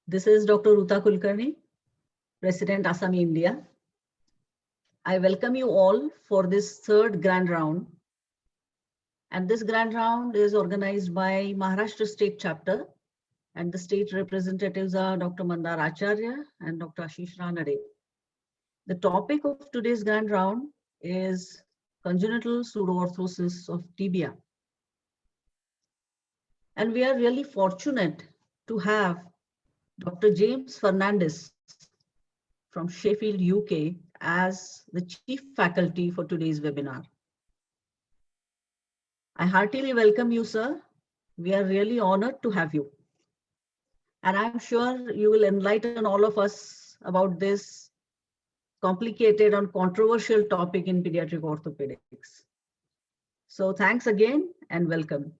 This is Dr. Ruta Kulkarni, President ASAMI India. I welcome you all for this third grand round. And this grand round is organized by Maharashtra State Chapter, and the state representatives are Dr. Mandar, Acharya and Dr. Ashish Ranade. The topic of today's grand round is Congenital Pseudoarthrosis of Tibia. And we are really fortunate to have Dr. James Fernandes from Sheffield, UK, as the chief faculty for today's webinar. I heartily welcome you, sir. We are really honored to have you. And I'm sure you will enlighten all of us about this complicated and controversial topic in pediatric orthopedics. So thanks again and welcome.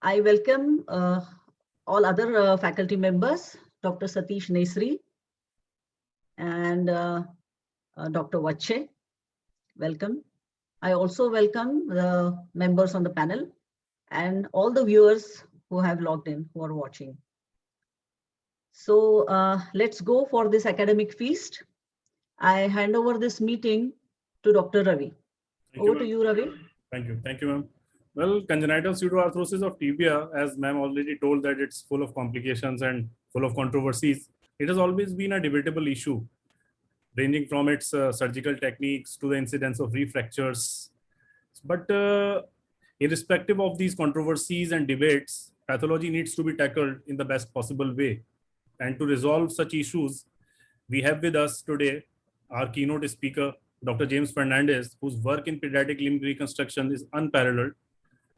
I welcome all other faculty members, Dr. Satish Nesari and Dr. Wachche. Welcome. I also welcome the members on the panel and all the viewers who have logged in, who are watching. So let's go for this academic feast. I hand over this meeting to Dr. Ravi. Over to you, Ravi. Thank you. Thank you, ma'am. Well, congenital pseudoarthrosis of tibia, as ma'am already told that it's full of complications and full of controversies. It has always been a debatable issue, ranging from its surgical techniques to the incidence of refractures. But irrespective of these controversies and debates, pathology needs to be tackled in the best possible way. And to resolve such issues, we have with us today our keynote speaker, Dr. James Fernandes, whose work in pediatric limb reconstruction is unparalleled.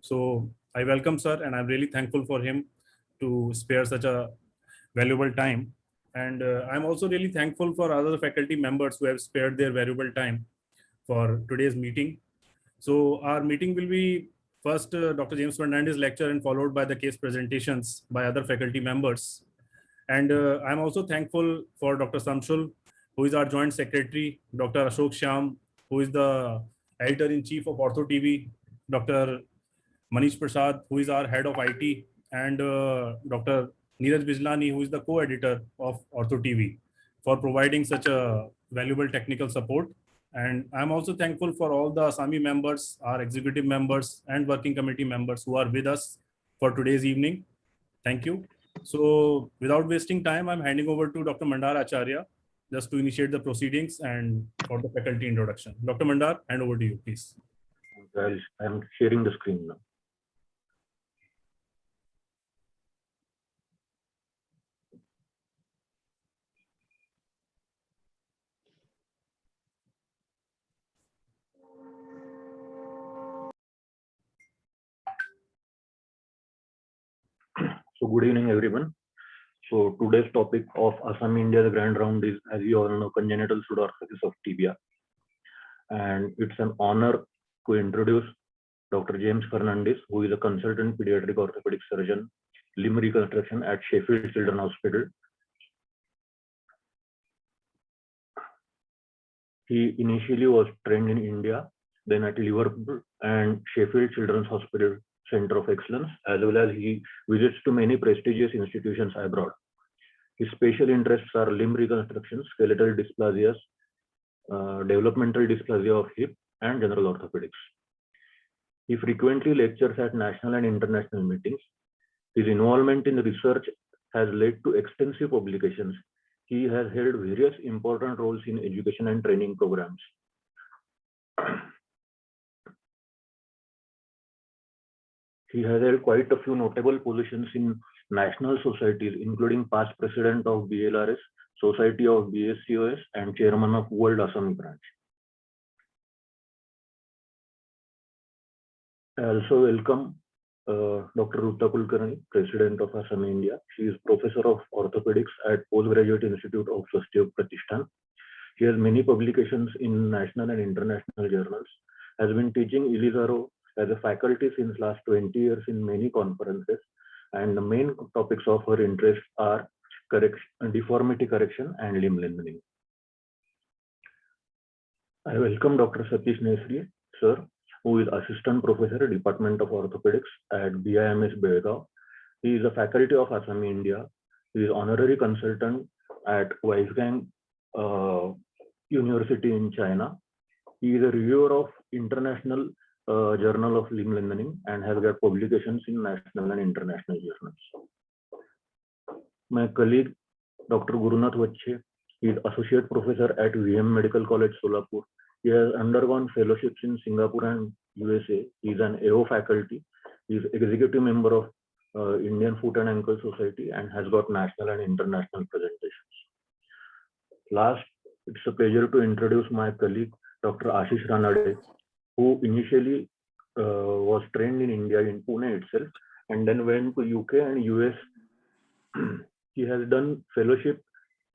So I welcome sir, and I'm really thankful for him to spare such a valuable time. And I'm also really thankful for other faculty members who have spared their valuable time for today's meeting. So our meeting will be first Dr. James Fernandes lecture and followed by the case presentations by other faculty members. And I'm also thankful for Dr. Shamsul, who is our joint secretary, Dr. Ashok Shyam, who is the editor-in-chief of Ortho-TV, Dr. Manish Prasad, who is our head of IT, and Dr. Neeraj Bijlani, who is the co-editor of Ortho-TV, for providing such a valuable technical support. And I'm also thankful for all the ASAMI members, our executive members and working committee members who are with us for today's evening. Thank you. So without wasting time, I'm handing over to Dr. Mandar Acharya just to initiate the proceedings and for the faculty introduction. Dr. Mandar, hand over to you, please. I'm sharing the screen now. So good evening, everyone. So today's topic of ASAMI India, the grand round is, as you all know, congenital pseudoarthrosis of tibia. And it's an honor to introduce Dr. James Fernandes, who is a consultant pediatric orthopedic surgeon, limb reconstruction at Sheffield Children's Hospital. He initially was trained in India, then at Liverpool and Sheffield Children's Hospital Center of Excellence, as well as he visits to many prestigious institutions abroad. His special interests are limb reconstruction, skeletal dysplasias, developmental dysplasia of hip, and general orthopedics. He frequently lectures at national and international meetings. His involvement in research has led to extensive publications. He has held various important roles in education and training programs. He has held quite a few notable positions in national societies, including past president of BLRS, Society of BSCOS, and chairman of World ASAMI branch. I also welcome Dr. Ruta Kulkarni, president of ASAMI India. She is professor of orthopedics at Postgraduate Institute of Swasthya Pratishthan. She has many publications in national and international journals, has been teaching Ilizarov as a faculty since last 20 years in many conferences, and the main topics of her interest are deformity correction and limb lengthening. I welcome Dr. Satish Nesari, sir, who is assistant professor, Department of Orthopedics at BIMS Belgaum. He is a faculty of ASAMI India He is honorary consultant at Weizgang University in China. He is a reviewer of International Journal of Limb Lengthening and has got publications in national and international journals. My colleague, Dr. Gurunath Wachche, is associate professor at VM Medical College, Solapur. He has undergone fellowships in Singapore and USA. He is an AO faculty. He is executive member of Indian Foot and Ankle Society and has got national and international presentations. Last, it's a pleasure to introduce my colleague, Dr. Ashish Ranade, who initially was trained in India in Pune itself, and then went to UK and US. He has done fellowship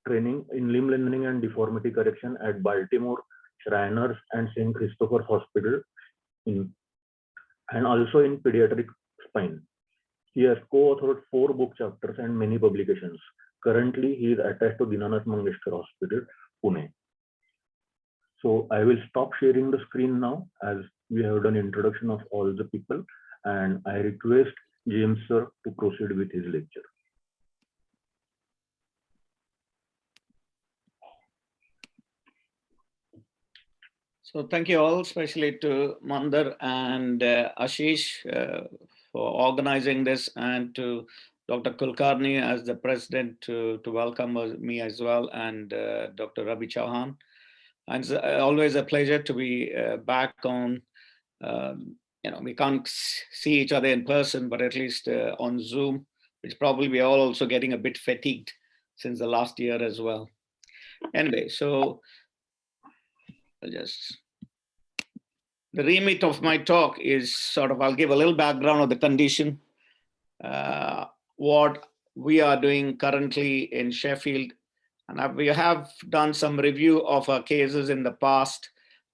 training in limb lengthening and deformity correction at Baltimore, Shriners and St. Christopher's Hospital, and also in pediatric spine. He has co-authored 4 book chapters and many publications. Currently, he is attached to Dinanath Mangeshkar Hospital, Pune. So I will stop sharing the screen now, as we have done introduction of all the people, and I request James sir to proceed with his lecture. So thank you all, especially to Mandar and Ashish for organizing this, and to Dr. Kulkarni as the president to welcome me as well, and Dr. Ravi Chauhan. And it's always a pleasure to be back on, we can't see each other in person, but at least on Zoom, which probably we are all also getting a bit fatigued since the last year as well. Anyway, so the remit of my talk is sort of, I'll give a little background of the condition, what we are doing currently in Sheffield. And we have done some review of our cases in the past,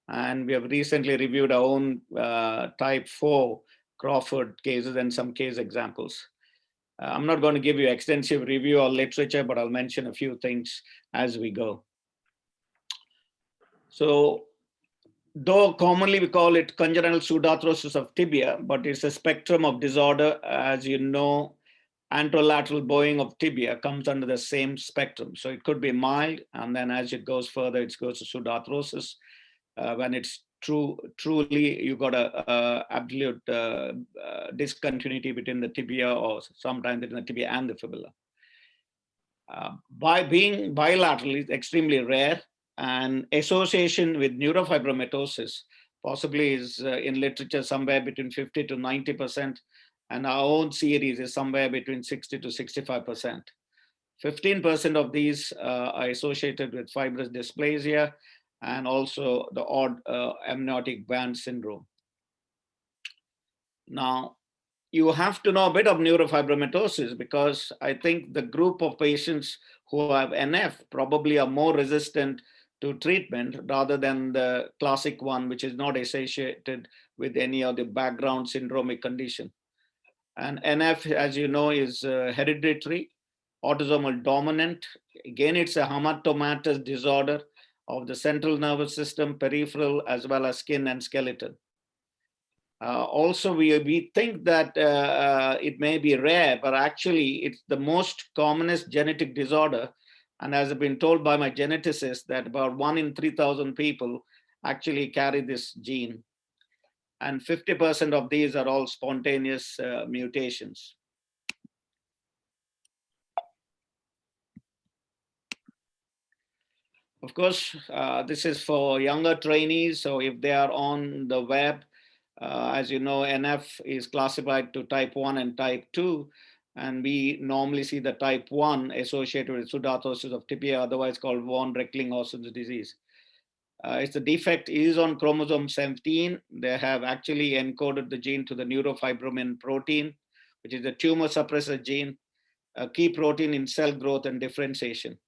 and we have recently reviewed our own type 4 Crawford cases and some case examples. I'm not going to give you extensive review or literature, but I'll mention a few things as we go. So, though commonly we call it congenital pseudoarthrosis of tibia, but it's a spectrum of disorder. As you know, anterolateral bowing of tibia comes under the same spectrum. So it could be mild, and then as it goes further, it goes to pseudoarthrosis. When it's truly, you got a absolute discontinuity between the tibia, or sometimes between the tibia and the fibula. By being bilateral is extremely rare, and association with neurofibromatosis possibly is in literature somewhere between 50 to 90%, and our own series is somewhere between 60 to 65%. 15% of these are associated with fibrous dysplasia and also the odd amniotic band syndrome. Now, you have to know a bit of neurofibromatosis, because I think the group of patients who have NF probably are more resistant to treatment rather than the classic one, which is not associated with any of the background syndromic condition. And NF, as you know, is hereditary, autosomal dominant. Again, it's a hematomatous disorder of the central nervous system, peripheral, as well as skin and skeleton. Also, we think that it may be rare, but actually it's the most commonest genetic disorder. And as I've been told by my geneticist, that about 1 in 3,000 people actually carry this gene. And 50% of these are all spontaneous mutations. Of course, this is for younger trainees. So if they are on the web, as you know, NF is classified to type 1 and type 2. And we normally see the type 1 associated with pseudoarthrosis of tibia, otherwise called von Reckling-Hausen's disease. It's the defect is on chromosome 17. They have actually encoded the gene to the neurofibromin protein, which is the tumor suppressor gene, a key protein in cell growth and differentiation,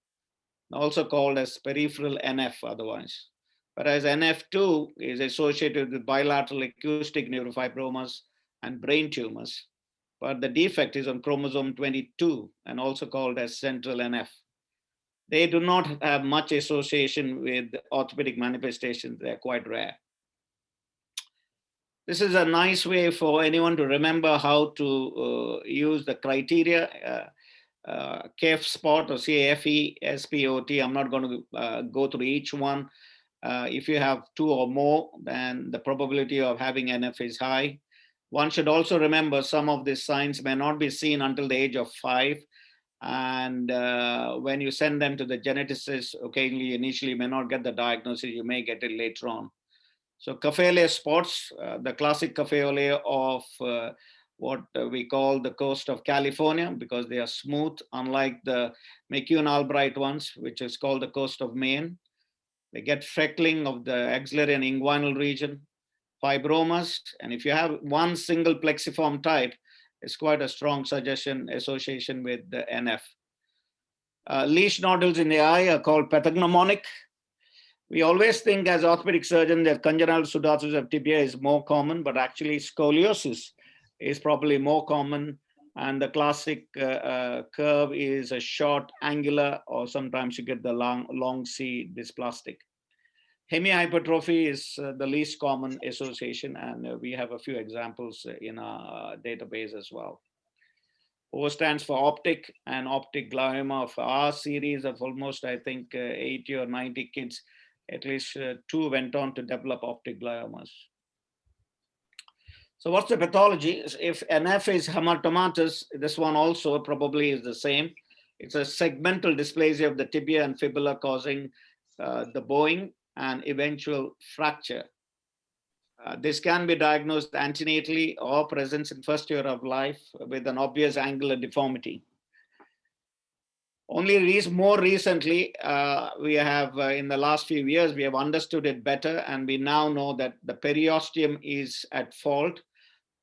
also called as peripheral NF otherwise. Whereas NF2 is associated with bilateral acoustic neurofibromas and brain tumors. But the defect is on chromosome 22 and also called as central NF. They do not have much association with orthopedic manifestations. They're quite rare. This is a nice way for anyone to remember how to use the criteria. CAF spot or CAFE-SPOT. I'm not going to go through each one. If you have 2 or more, then the probability of having NF is high. One should also remember some of these signs may not be seen until the age of 5. And when you send them to the geneticist, occasionally, initially, you may not get the diagnosis, you may get it later on. So Café spots, the classic Café of what we call the coast of California, because they are smooth, unlike the McCune-Albright ones, which is called the coast of Maine. They get freckling of the axillary and inguinal region, fibromas, and if you have one single plexiform type, it's quite a strong association with the NF. Leash nodules in the eye are called pathognomonic. We always think as orthopedic surgeons that congenital pseudoarthrosis of tibia is more common, but actually scoliosis is probably more common. And the classic curve is a short angular, or sometimes you get the long C dysplastic. Hemihypertrophy is the least common association, and we have a few examples in our database as well. O stands for optic, and optic glioma of our series of almost, I think, 80 or 90 kids, at least 2 went on to develop optic gliomas. So what's the pathology? If NF is hematomatous, this one also probably is the same. It's a segmental dysplasia of the tibia and fibula causing the bowing and eventual fracture. This can be diagnosed antenatally or presents in first year of life with an obvious angular deformity. Only more recently, we have, in the last few years, we have understood it better, and we now know that the periosteum is at fault,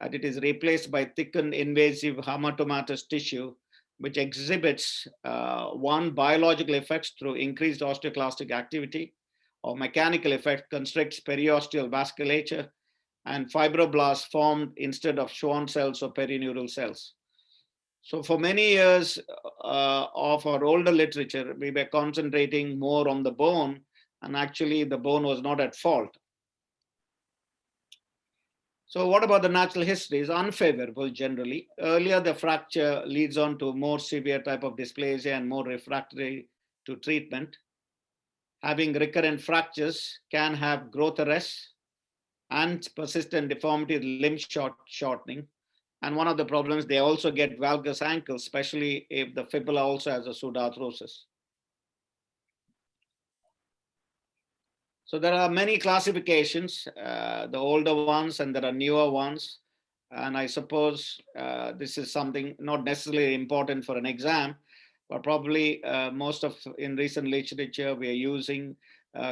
and it is replaced by thickened invasive hematomatous tissue, which exhibits one, biological effects through increased osteoclastic activity, or mechanical effect constricts periosteal vasculature, and fibroblasts formed instead of Schwann cells or perineural cells. So for many years of our older literature, we were concentrating more on the bone, and actually the bone was not at fault. So what about the natural history? Is unfavorable generally. Earlier, the fracture leads on to more severe type of dysplasia and more refractory to treatment. Having recurrent fractures can have growth arrest and persistent deformity, limb shortening. And one of the problems, they also get valgus ankles, especially if the fibula also has a pseudoarthrosis. So there are many classifications, the older ones, and there are newer ones. And I suppose this is something not necessarily important for an exam, but probably most of in recent literature, we are using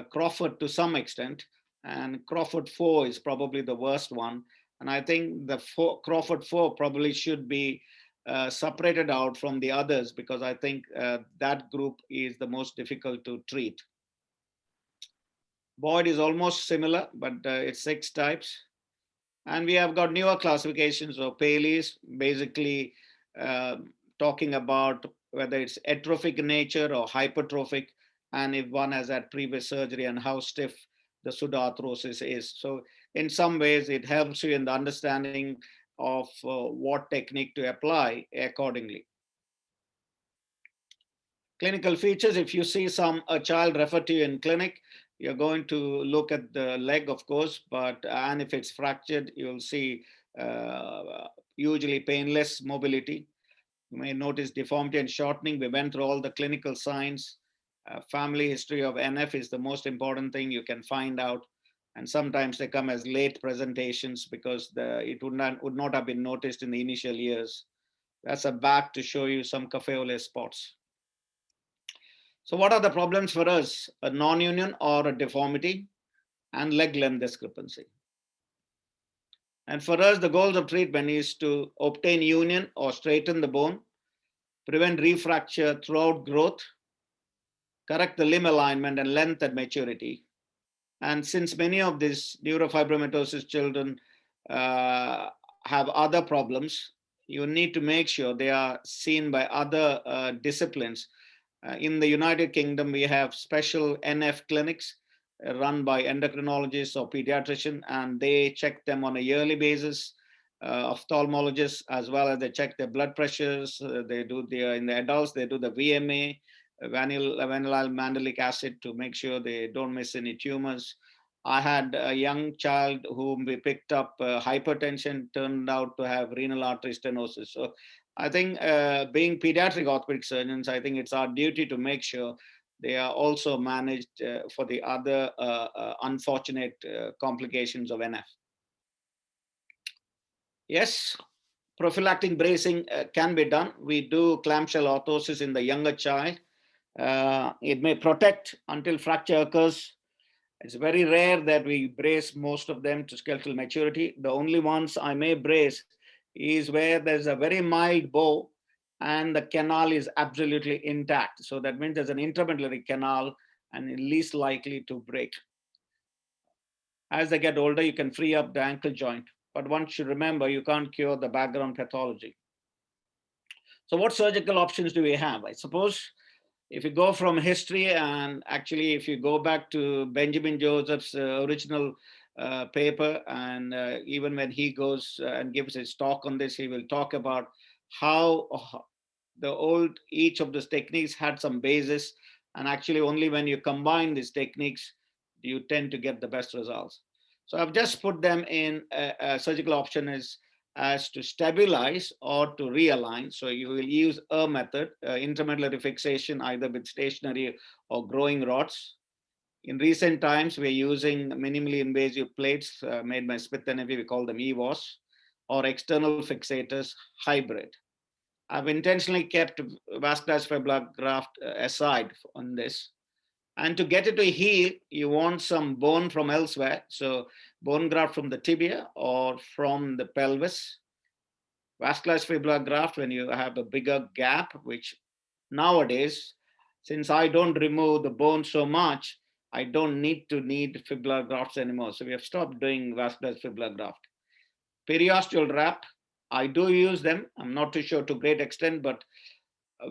Crawford to some extent. And Crawford 4 is probably the worst one. And I think the Crawford 4 probably should be separated out from the others, because I think that group is the most difficult to treat. Boyd is almost similar, but it's 6 types. And we have got newer classifications of Paley's, basically talking about whether it's atrophic in nature or hypertrophic, and if one has had previous surgery and how stiff the pseudoarthrosis is. So in some ways, it helps you in the understanding of what technique to apply accordingly. Clinical features, if you see a child refer to you in clinic, you're going to look at the leg, of course, and if it's fractured, you'll see usually painless mobility. You may notice deformity and shortening. We went through all the clinical signs. Family history of NF is the most important thing you can find out. And sometimes they come as late presentations because it would not have been noticed in the initial years. That's a back to show you some café au lait spots. So what are the problems for us? A non-union or a deformity and leg length discrepancy. And for us, the goals of treatment is to obtain union or straighten the bone, prevent refracture throughout growth, correct the limb alignment and length at maturity. And since many of these neurofibromatosis children have other problems, you need to make sure they are seen by other disciplines. In the United Kingdom, we have special NF clinics run by endocrinologists or pediatricians, and they check them on a yearly basis. ophthalmologists as well, as they check their blood pressures. They do in the adults, they do the VMA, vanillyl mandelic acid, to make sure they don't miss any tumors. I had a young child whom we picked up hypertension, turned out to have renal artery stenosis. So I think being pediatric orthopedic surgeons, I think it's our duty to make sure they are also managed for the other unfortunate complications of NF. Yes, prophylactic bracing can be done. We do clamshell orthosis in the younger child. It may protect until fracture occurs. It's very rare that we brace most of them to skeletal maturity. The only ones I may brace is where there's a very mild bow and the canal is absolutely intact. So that means there's an intramedullary canal and least likely to break. As they get older, you can free up the ankle joint. But one should remember, you can't cure the background pathology. So what surgical options do we have? I suppose if you go from history, and actually if you go back to Benjamin Joseph's original paper, and even when he goes and gives his talk on this, he will talk about how each of those techniques had some basis, and actually only when you combine these techniques, you tend to get the best results. So I've just put them in a surgical option as to stabilize or to realign. So you will use a method, intramedullary fixation, either with stationary or growing rods. In recent times, we're using minimally invasive plates made by Smith & Nephew, we call them EVOS, or external fixators, hybrid. I've intentionally kept vascularized fibrillar graft aside on this. And to get it to heal, you want some bone from elsewhere. So bone graft from the tibia or from the pelvis. Vascularized fibrillar graft, when you have a bigger gap, which nowadays, since I don't remove the bone so much, I don't need fibrillar grafts anymore. So we have stopped doing vascularized fibrillar graft. Periosteal wrap, I do use them. I'm not too sure to great extent, but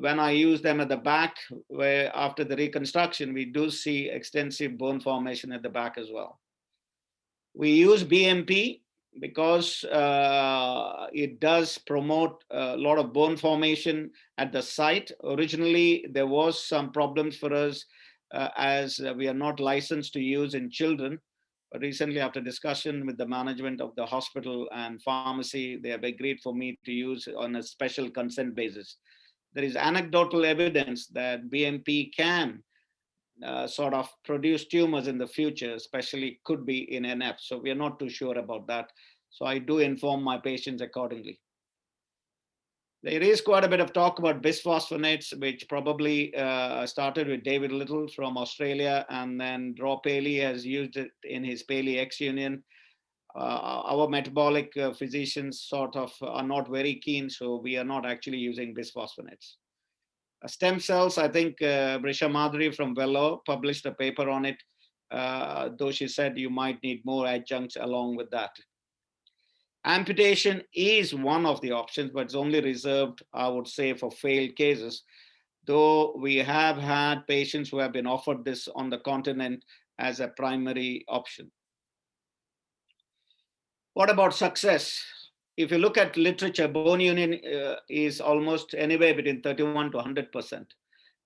when I use them at the back, where after the reconstruction, we do see extensive bone formation at the back as well. We use BMP because it does promote a lot of bone formation at the site. Originally, there was some problems for us as we are not licensed to use in children. But recently, after discussion with the management of the hospital and pharmacy, they have agreed for me to use on a special consent basis. There is anecdotal evidence that BMP can sort of produce tumors in the future, especially could be in NF. So we are not too sure about that. So I do inform my patients accordingly. There is quite a bit of talk about bisphosphonates, which probably started with David Little from Australia, and then Draw Paley has used it in his Paley X Union. Our metabolic physicians sort of are not very keen, so we are not actually using bisphosphonates. Stem cells, I think Brisha Madhuri from Vellore published a paper on it, though she said you might need more adjuncts along with that. Amputation is one of the options, but it's only reserved, I would say, for failed cases, though we have had patients who have been offered this on the continent as a primary option. What about success? If you look at literature, bone union is almost anywhere between 31 to 100%.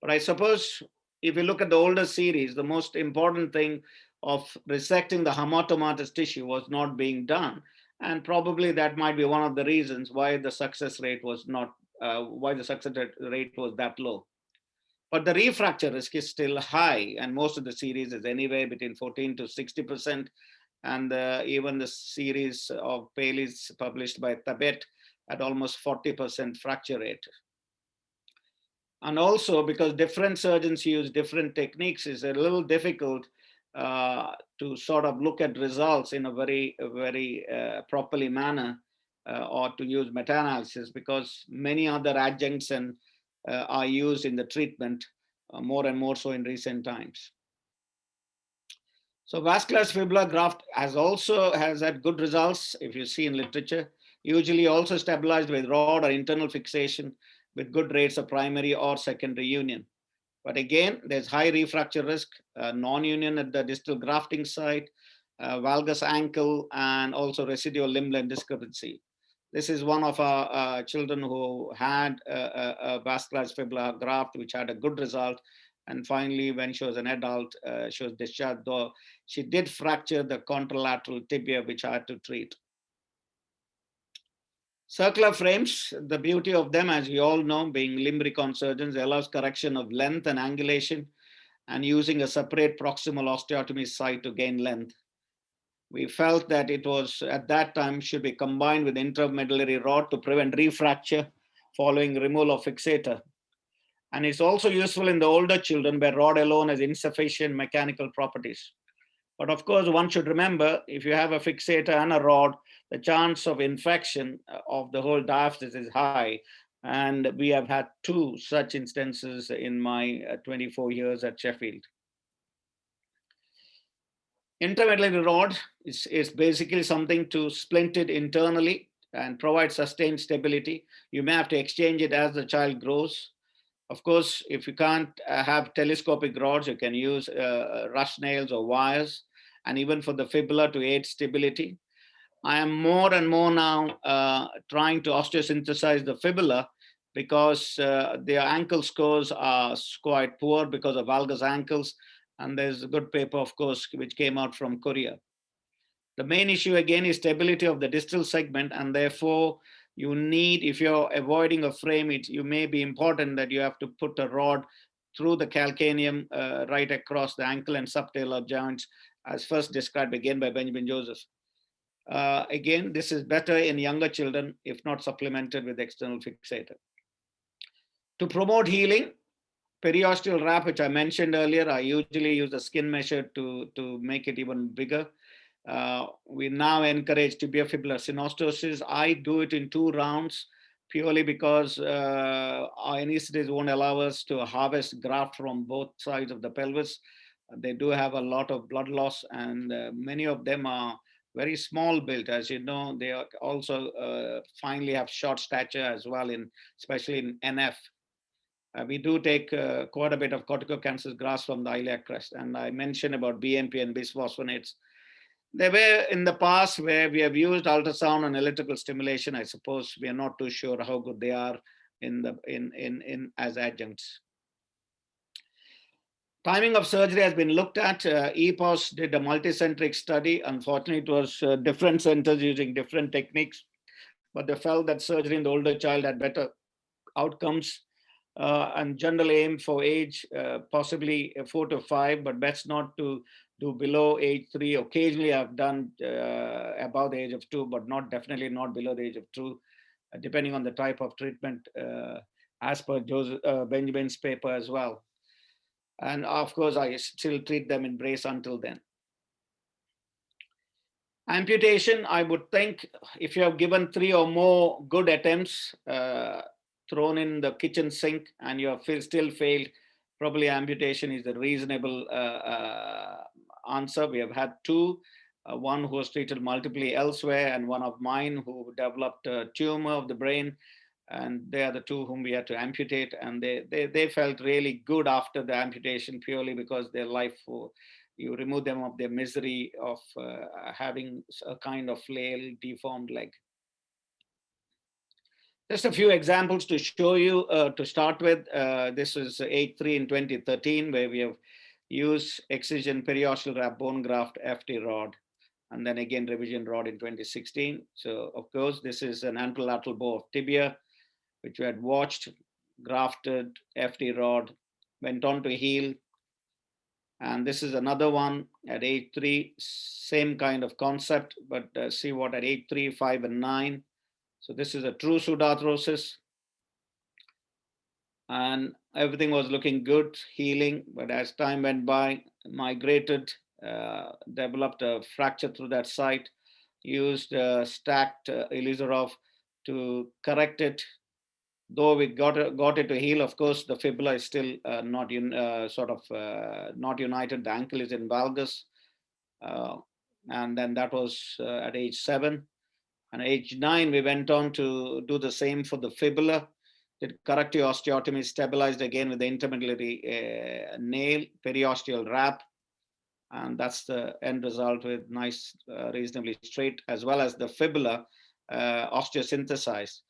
But I suppose if you look at the older series, the most important thing of resecting the hamartomatous tissue was not being done. And probably that might be one of the reasons why the success rate was not, why the success rate was that low. But the refracture risk is still high, and most of the series is anywhere between 14 to 60%. And even the series of Paley's published by Tabet at almost 40% fracture rate. And also because different surgeons use different techniques, it's a little difficult to sort of look at results in a very properly manner or to use meta-analysis, because many other adjuncts are used in the treatment more and more so in recent times. So vascularized fibrillar graft has had good results, if you see in literature, usually also stabilized with rod or internal fixation with good rates of primary or secondary union. But again, there's high refracture risk, non-union at the distal grafting site, valgus ankle, and also residual limb length discrepancy. This is one of our children who had a vascularized fibula graft, which had a good result. And finally, when she was an adult, she was discharged, though she did fracture the contralateral tibia, which I had to treat. Circular frames, the beauty of them, as you all know, being limb recon surgeons, allows correction of length and angulation and using a separate proximal osteotomy site to gain length. We felt that it was, at that time, should be combined with intramedullary rod to prevent refracture following removal of fixator. And it's also useful in the older children where rod alone has insufficient mechanical properties. But of course, one should remember, if you have a fixator and a rod, the chance of infection of the whole diaphysis is high. And we have had 2 such instances in my 24 years at Sheffield. Intramedullary rod is basically something to splint it internally and provide sustained stability. You may have to exchange it as the child grows. Of course, if you can't have telescopic rods, you can use rush nails or wires, and even for the fibula to aid stability. I am more and more now trying to osteosynthesize the fibula because their ankle scores are quite poor because of valgus ankles. And there's a good paper, of course, which came out from Korea. The main issue again is stability of the distal segment, and therefore you need, if you're avoiding a frame, you may be important that you have to put a rod through the calcaneum right across the ankle and subtalar joints, as first described again by Benjamin Joseph. Again, this is better in younger children if not supplemented with external fixator. To promote healing, periosteal wrap, which I mentioned earlier, I usually use a skin measure to make it even bigger. We now encourage tibiofibular synostosis. I do it in 2 rounds purely because our anesthetists won't allow us to harvest graft from both sides of the pelvis. They do have a lot of blood loss, and many of them are very small built. As you know, they are also finally have short stature as well, especially in NF. We do take quite a bit of corticocancellous grafts from the iliac crest. And I mentioned about BMP and bisphosphonates. There were in the past where we have used ultrasound and electrical stimulation. I suppose we are not too sure how good they are as adjuncts. Timing of surgery has been looked at. EPOS did a multicentric study. Unfortunately, it was different centers using different techniques, but they felt that surgery in the older child had better outcomes. And general aim for age, possibly 4 to 5, but best not to do below age 3. Occasionally I've done above the age of 2, but definitely not below the age of 2, depending on the type of treatment, as per Benjamin's paper as well. And of course, I still treat them in brace until then. Amputation, I would think if you have given 3 or more good attempts, thrown in the kitchen sink and you have still failed, probably amputation is a reasonable answer. We have had 2, one who was treated multiply elsewhere and one of mine who developed a tumor of the brain, and they are the 2 whom we had to amputate, and they felt really good after the amputation purely because their life, you remove them of their misery of having a kind of flail deformed leg. Just a few examples to show you to start with. This is H3 in 2013, where we have used excision periosteal wrap bone graft FT rod, and then again revision rod in 2016. So of course, this is an anterolateral bow of tibia, which we had watched, grafted FT rod, went on to heal. And this is another one at age 3, same kind of concept, but see what at age 3, 5, and 9. So this is a true pseudoarthrosis. And everything was looking good, healing, but as time went by, migrated, developed a fracture through that site, used stacked Ilizarov to correct it. Though we got it to heal, of course, the fibula is still not united. The ankle is in valgus. And then that was at age 7. And at age 9, we went on to do the same for the fibula. Did corrective osteotomy, stabilized again with the intermedullary nail, periosteal wrap. And that's the end result with nice, reasonably straight, as well as the fibula osteosynthesized.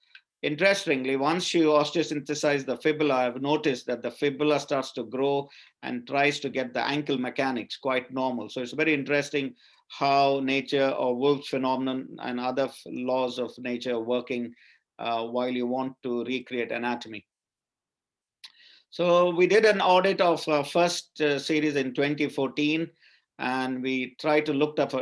Interestingly, once you osteosynthesize the fibula, I've noticed that the fibula starts to grow and tries to get the ankle mechanics quite normal. So it's very interesting how nature or Wolff's phenomenon and other laws of nature are working while you want to recreate anatomy. So we did an audit of first series in 2014, and we tried to look at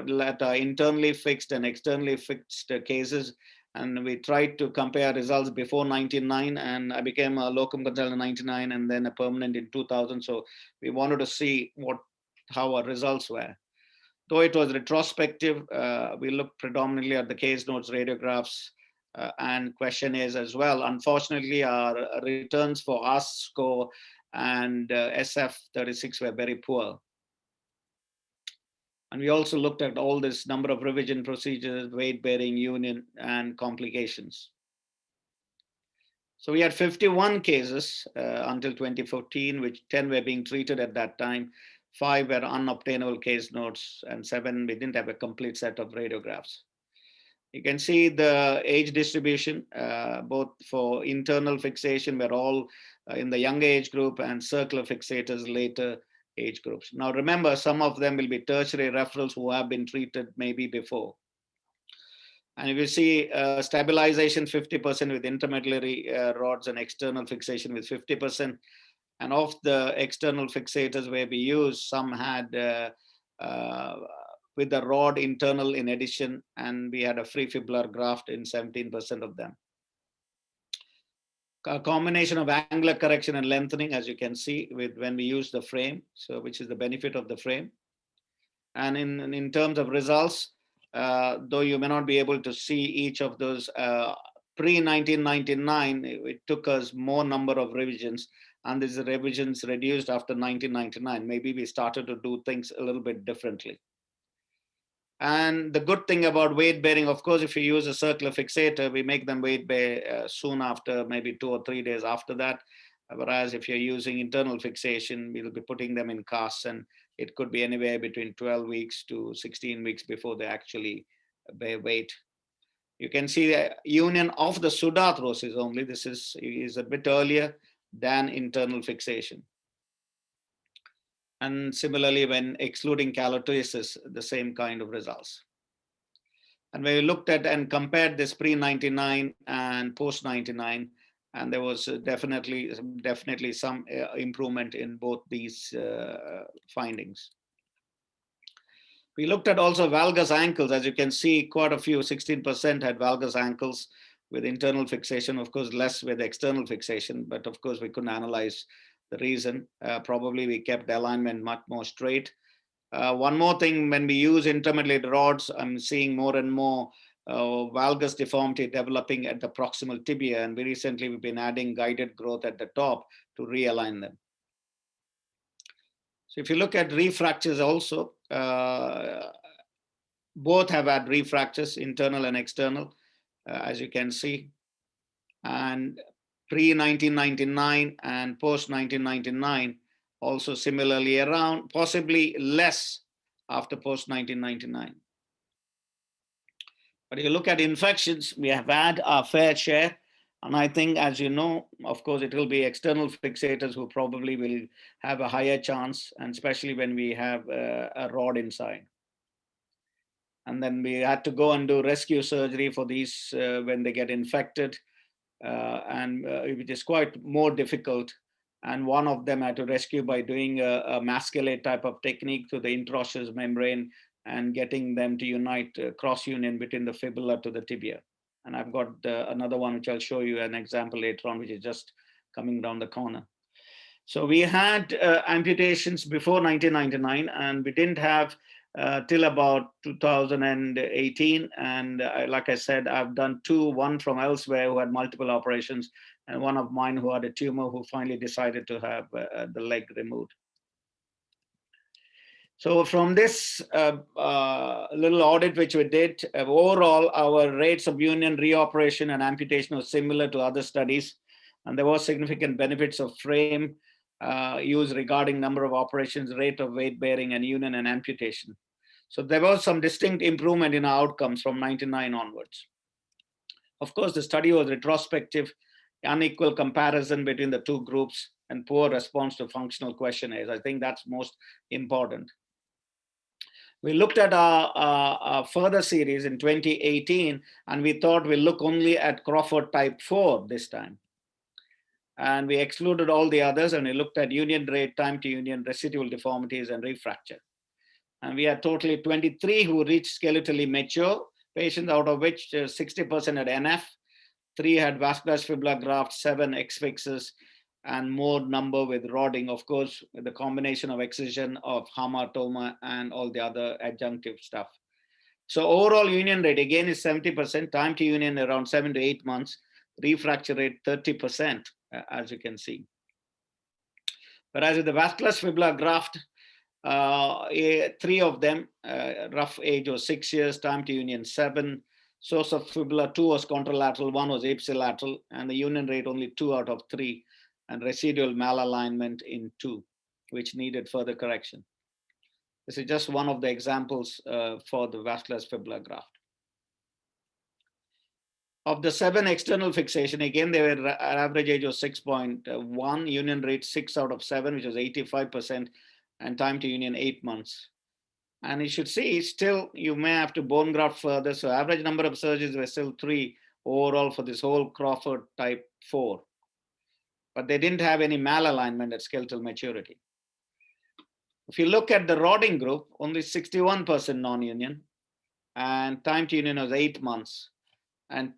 internally fixed and externally fixed cases. And we tried to compare results before 99, and I became a locum consultant in 99 and then a permanent in 2000. So we wanted to see how our results were. Though it was retrospective, we looked predominantly at the case notes, radiographs, and questionnaires as well. Unfortunately, our returns for US score and SF36 were very poor. And we also looked at all this number of revision procedures, weight bearing, union, and complications. So we had 51 cases until 2014, which 10 were being treated at that time. 5 were unobtainable case notes, and 7, we didn't have a complete set of radiographs. You can see the age distribution, both for internal fixation, we're all in the younger age group, and circular fixators later age groups. Now remember, some of them will be tertiary referrals who have been treated maybe before. And if you see stabilization 50% with intramedullary rods and external fixation with 50%. And of the external fixators where we used, some had with the rod internal in addition, and we had a free fibular graft in 17% of them. A combination of angular correction and lengthening, as you can see, with when we use the frame, so which is the benefit of the frame. And in terms of results, though you may not be able to see each of those, pre-1999, it took us more number of revisions, and these revisions reduced after 1999. Maybe we started to do things a little bit differently. And the good thing about weight bearing, of course, if you use a circular fixator, we make them weight bear soon after, maybe 2 or 3 days after that. Whereas if you're using internal fixation, we'll be putting them in casts, and it could be anywhere between 12 weeks to 16 weeks before they actually bear weight. You can see the union of the pseudoarthrosis only. This is a bit earlier than internal fixation. And similarly, when excluding callotosis, the same kind of results. And we looked at and compared this pre-99 and post-99, and there was definitely some improvement in both these findings. We looked at also valgus ankles. As you can see, quite a few, 16% had valgus ankles with internal fixation, of course, less with external fixation, but of course, we couldn't analyze the reason. Probably we kept the alignment much more straight. One more thing, when we use intermediate rods, I'm seeing more and more valgus deformity developing at the proximal tibia, and very recently we've been adding guided growth at the top to realign them. So if you look at refractures also, both have had refractures, internal and external, as you can see. And pre-1999 and post-1999, also similarly around, possibly less after post-1999. But if you look at infections, we have had our fair share. And I think, as you know, of course, it will be external fixators who probably will have a higher chance, and especially when we have a rod inside. And then we had to go and do rescue surgery for these when they get infected, and it is quite more difficult. And one of them had to rescue by doing a masculate type of technique to the interosseous membrane and getting them to unite, cross union between the fibula to the tibia. And I've got another one, which I'll show you an example later on, which is just coming down the corner. So we had amputations before 1999, and we didn't have till about 2018. And like I said, I've done 2, one from elsewhere who had multiple operations, and one of mine who had a tumor who finally decided to have the leg removed. So from this little audit which we did, overall, our rates of union, reoperation, and amputation were similar to other studies. And there were significant benefits of frame use regarding number of operations, rate of weight bearing, and union and amputation. So there was some distinct improvement in our outcomes from 99 onwards. Of course, the study was retrospective, unequal comparison between the two groups, and poor response to functional questionnaires. I think that's most important. We looked at our further series in 2018, and we thought we'll look only at Crawford type 4 this time. And we excluded all the others, and we looked at union rate, time to union, residual deformities, and refracture. And we had totally 23 who reached skeletally mature patients, out of which 60% had NF, 3 had vascular fibula graft, 7 X-fixes, and more number with rodding, of course, with the combination of excision of hamartoma and all the other adjunctive stuff. So overall union rate again is 70%, time to union around 7 to 8 months, refracture rate 30%, as you can see. Whereas with the vascular fibula graft, 3 of them, rough age was 6 years, time to union 7. Source of fibula 2 was contralateral, 1 was ipsilateral, and the union rate only 2 out of 3, and residual malalignment in 2, which needed further correction. This is just one of the examples for the vascular fibula graft. Of the 7 external fixation, again, they were average age of 6.1, union rate 6 out of 7, which was 85%, and time to union 8 months. And you should see, still, you may have to bone graft further. So average number of surgeries were still 3 overall for this whole Crawford type 4. But they didn't have any malalignment at skeletal maturity. If you look at the rodding group, only 61% non-union, and time to union was 8 months. And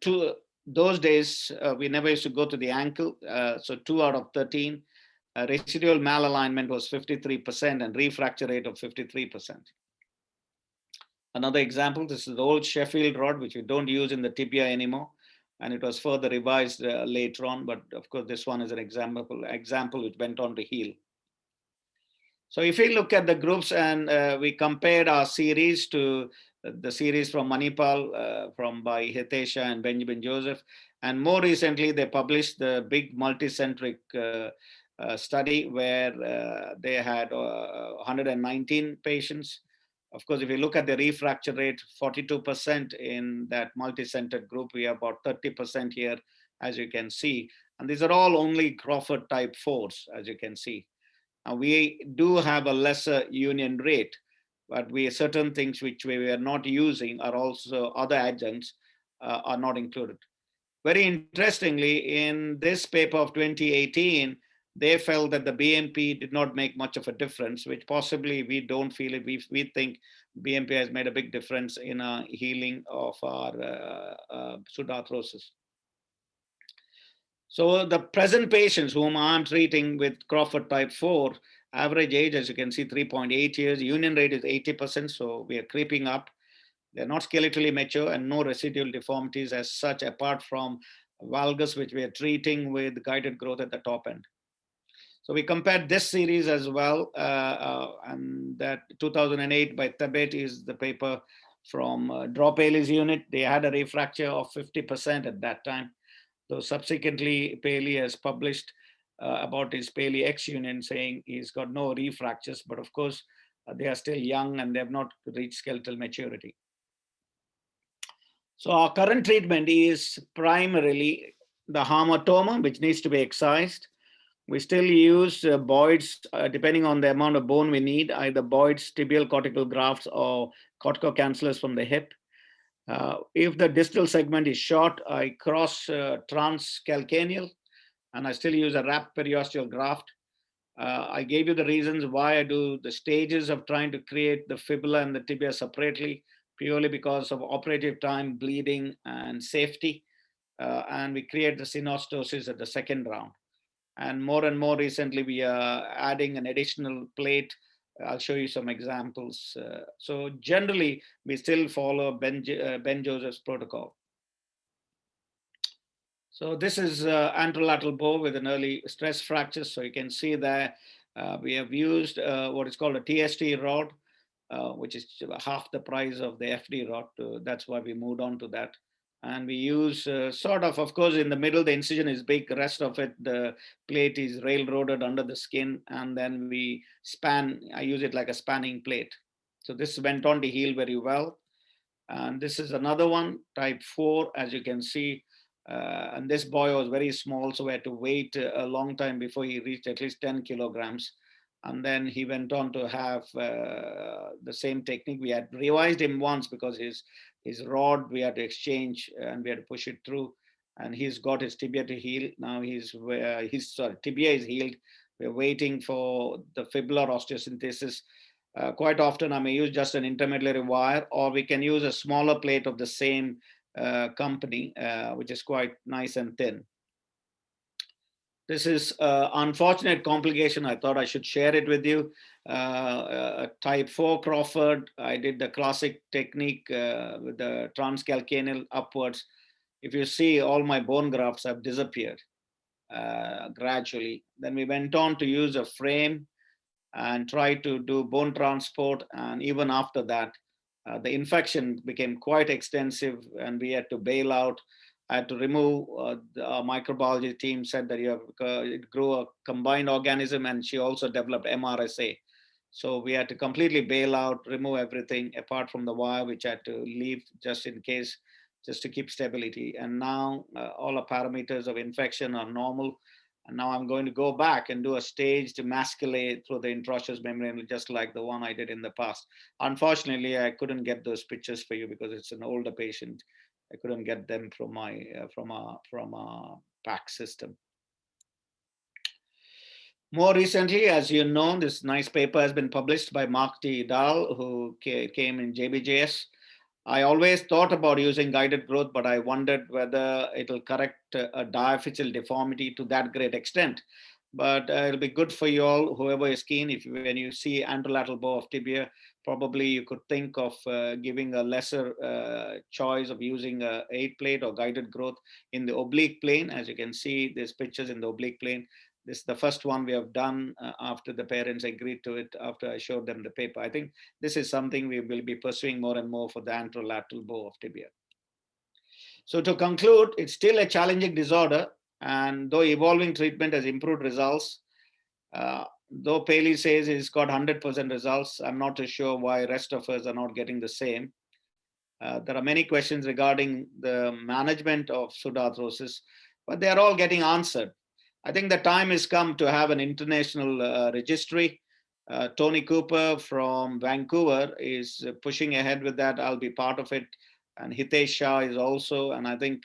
those days, we never used to go to the ankle, so 2 out of 13. Residual malalignment was 53% and refracture rate of 53%. Another example, this is the old Sheffield rod, which we don't use in the tibia anymore, and it was further revised later on, but of course this one is an example which went on to heal. So if we look at the groups and we compared our series to the series from Manipal, by Hitesha and Benjamin Joseph, and more recently they published the big multicentric study where they had 119 patients. Of course, if you look at the refracture rate, 42% in that multi-centered group, we have about 30% here, as you can see. And these are all only Crawford type 4s, as you can see. Now, we do have a lesser union rate, but certain things which we are not using are also other adjuncts are not included. Very interestingly, in this paper of 2018, they felt that the BMP did not make much of a difference, which possibly we don't feel it. We think BMP has made a big difference in healing of our pseudoarthrosis. So the present patients whom I'm treating with Crawford type 4, average age, as you can see, 3.8 years, union rate is 80%, so we are creeping up. They're not skeletally mature and no residual deformities as such, apart from valgus, which we are treating with guided growth at the top end. So we compared this series as well, and that 2008 by Tebet is the paper from Drop Paley's unit. They had a refracture of 50% at that time. So subsequently, Paley has published about his Paley X union, saying he's got no refractures, but of course, they are still young and they have not reached skeletal maturity. So our current treatment is primarily the hamartoma, which needs to be excised. We still use Boyd's, depending on the amount of bone we need, either Boyd's tibial cortical grafts or corticocancellous from the hip. If the distal segment is short, I cross transcalcaneal, and I still use a wrap periosteal graft. I gave you the reasons why I do the stages of trying to create the fibula and the tibia separately, purely because of operative time, bleeding, and safety. And we create the synostosis at the second round. And more recently, we are adding an additional plate. I'll show you some examples. So generally, we still follow Ben Joseph's protocol. So this is anterolateral bow with an early stress fracture. So you can see there we have used what is called a TST rod, which is half the price of the FD rod. That's why we moved on to that. And we use of course, in the middle, the incision is big. The rest of it, the plate is railroaded under the skin. And then we span, I use it like a spanning plate. So this went on to heal very well. And this is another one, type 4, as you can see. And this boy was very small, so we had to wait a long time before he reached at least 10 kilograms. And then he went on to have the same technique. We had revised him once because his rod we had to exchange and we had to push it through. And he's got his tibia to heal. Now his tibia is healed. We're waiting for the fibular osteosynthesis. Quite often I may use just an intermedullary wire, or we can use a smaller plate of the same company, which is quite nice and thin. This is an unfortunate complication. I thought I should share it with you. Type 4 Crawford, I did the classic technique with the transcalcaneal upwards. If you see, all my bone grafts have disappeared gradually. Then we went on to use a frame and try to do bone transport. And even after that, the infection became quite extensive and we had to bail out. I had to remove, the microbiology team said that it grew a combined organism, and she also developed MRSA. So we had to completely bail out, remove everything apart from the wire, which I had to leave just in case, just to keep stability. And now all the parameters of infection are normal. And now I'm going to go back and do a staged masculate through the intraosseous membrane, just like the one I did in the past. Unfortunately, I couldn't get those pictures for you because it's an older patient. I couldn't get them from my from a PAC system. More recently, as you know, this nice paper has been published by Mark T. Dahl, who came in JBJS. I always thought about using guided growth, but I wondered whether it'll correct a diaphyseal deformity to that great extent. But it'll be good for you all, whoever is keen. When you see anterolateral bow of tibia, probably you could think of giving a lesser choice of using a 8-plate or guided growth in the oblique plane. As you can see, there's pictures in the oblique plane. This is the first one we have done after the parents agreed to it, after I showed them the paper. I think this is something we will be pursuing more and more for the anterolateral bow of tibia. So to conclude, it's still a challenging disorder, and though evolving treatment has improved results, though Paley says he's got 100% results, I'm not too sure why rest of us are not getting the same. There are many questions regarding the management of pseudoarthrosis, but they are all getting answered. I think the time has come to have an international registry. Tony Cooper from Vancouver is pushing ahead with that. I'll be part of it. And Hitesh Shah is also. And I think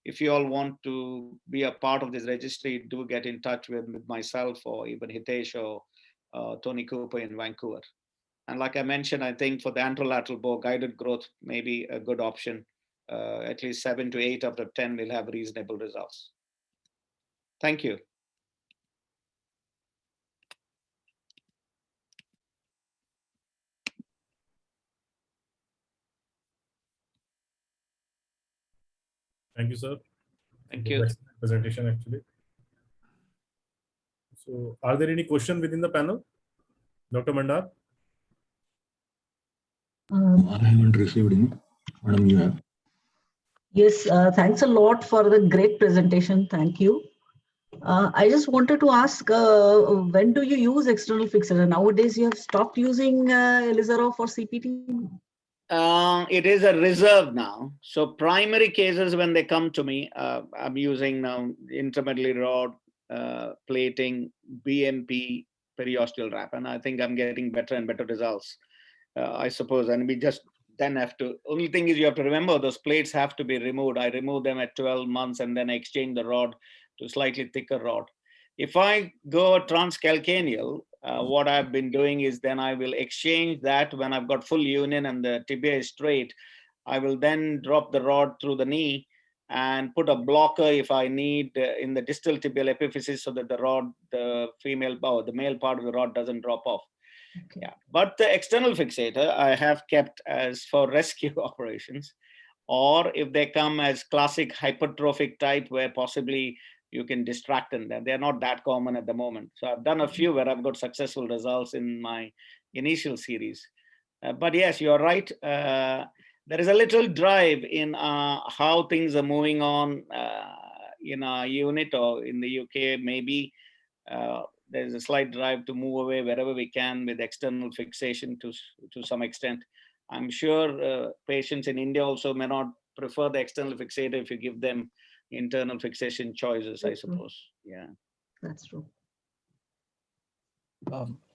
if you all want to be a part of this registry, do get in touch with myself or even Hitesh or Tony Cooper in Vancouver. And like I mentioned, I think for the anterolateral bow, guided growth may be a good option. At least 7 to 8 out of 10 will have reasonable results. Thank you. Thank you, sir. Thank you. Presentation, actually. So, are there any questions within the panel? Dr. Mandar? I haven't received any. Madam, you have. Yes, thanks a lot for the great presentation. Thank you. I just wanted to ask, when do you use external fixator? Nowadays, you have stopped using Ilizarov for CPT? It is a reserve now. So primary cases, when they come to me, I'm using now intramedullary rod, plating, BMP, periosteal wrap, and I think I'm getting better and better results, I suppose. And we just then have to, only thing is you have to remember those plates have to be removed. I remove them at 12 months and then I exchange the rod to slightly thicker rod. If I go transcalcaneal, what I've been doing is then I will exchange that when I've got full union and the tibia is straight. I will then drop the rod through the knee and put a blocker if I need in the distal tibial epiphysis so that the rod, the male part of the rod doesn't drop off. Okay. Yeah, but the external fixator I have kept as for rescue operations, or if they come as classic hypertrophic type where possibly you can distract them. They're not that common at the moment. So I've done a few where I've got successful results in my initial series. But yes, you're right. There is a little drive in how things are moving on in our unit or in the UK, maybe. There's a slight drive to move away wherever we can with external fixation to some extent. I'm sure patients in India also may not prefer the external fixator if you give them internal fixation choices, I That's true. suppose. Yeah. That's true.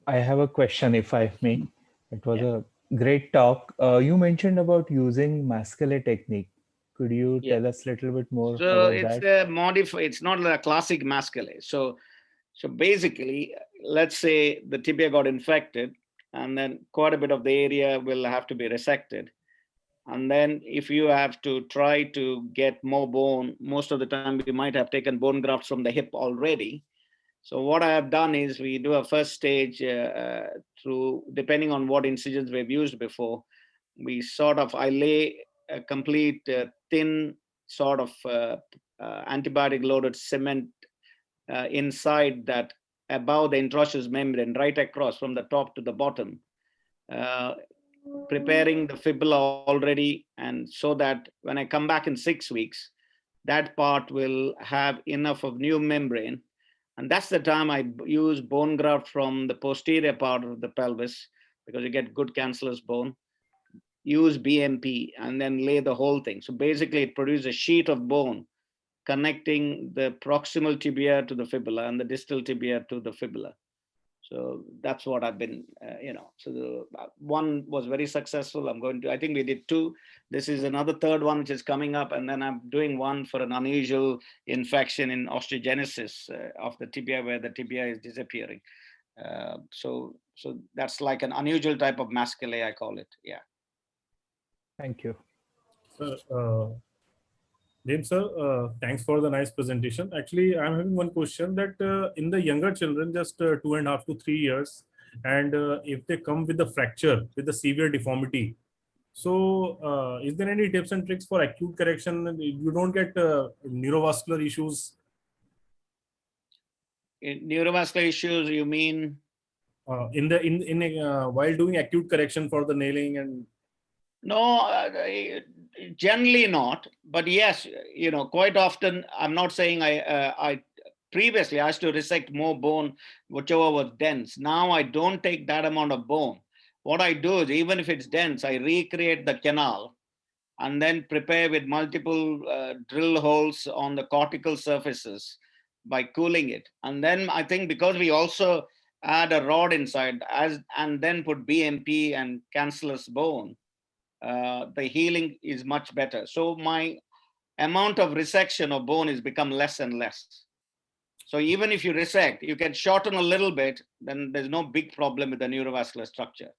I have a question, if I may. It was Yeah. a great talk. You mentioned about using Mascale technique. Could you Yeah. tell us a little bit more So about it's that? a modify. It's not a classic mascale. So basically, let's say the tibia got infected, and then quite a bit of the area will have to be resected. And then if you have to try to get more bone, most of the time we might have taken bone grafts from the hip already. So what I have done is we do a first stage through, depending on what incisions we've used before, I lay a complete thin sort of antibiotic loaded cement inside that, above the intraosseous membrane, right across from the top to the bottom, preparing the fibula already. And so that when I come back in 6 weeks, that part will have enough of new membrane. And that's the time I use bone graft from the posterior part of the pelvis, because you get good cancellous bone. Use BMP and then lay the whole thing. So basically it produces a sheet of bone connecting the proximal tibia to the fibula and the distal tibia to the fibula. So that's what I've been, so the one was very successful. I think we did 2. This is another third one, which is coming up. And then I'm doing one for an unusual infection in osteogenesis of the tibia, where the tibia is disappearing. So that's like an unusual type of mascale, I call it. Yeah. Thank you. James sir, thanks for the nice presentation. Actually, I'm having one question that in the younger children, just 2.5 to 3 years, and if they come with a fracture, with a severe deformity, so is there any tips and tricks for acute correction? You don't get neurovascular issues? Neurovascular issues, you mean? While doing acute correction for the nailing and... No, generally not. But yes, quite often, I'm not saying I previously I used to resect more bone, whichever was dense. Now I don't take that amount of bone. What I do is, even if it's dense, I recreate the canal and then prepare with multiple drill holes on the cortical surfaces by cooling it. And then I think, because we also add a rod inside and then put BMP and cancellous bone, the healing is much better. So my amount of resection of bone has become less and less. So even if you resect, you can shorten a little bit, then there's no big problem with the neurovascular structure.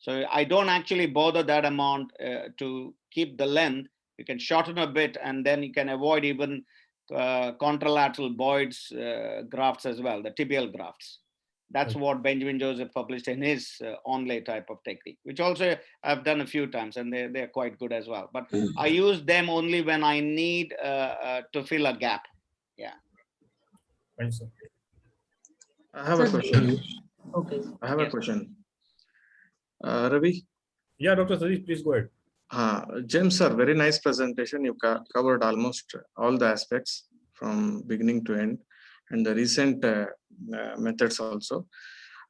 So I don't actually bother that amount to keep the length. You can shorten a bit, and then you can avoid even contralateral Boyd's grafts as well, the tibial grafts. That's what Benjamin Joseph published in his onlay type of technique, which also I've done a few times, and they're quite good as well. But I use them only when I need to fill a gap. Yeah. Thanks, sir. I have a question. Okay. I have a question. Ravi? Yeah, Dr. Satish, please go ahead. James, sir, very nice presentation. You covered almost all the aspects from beginning to end, and the recent methods also.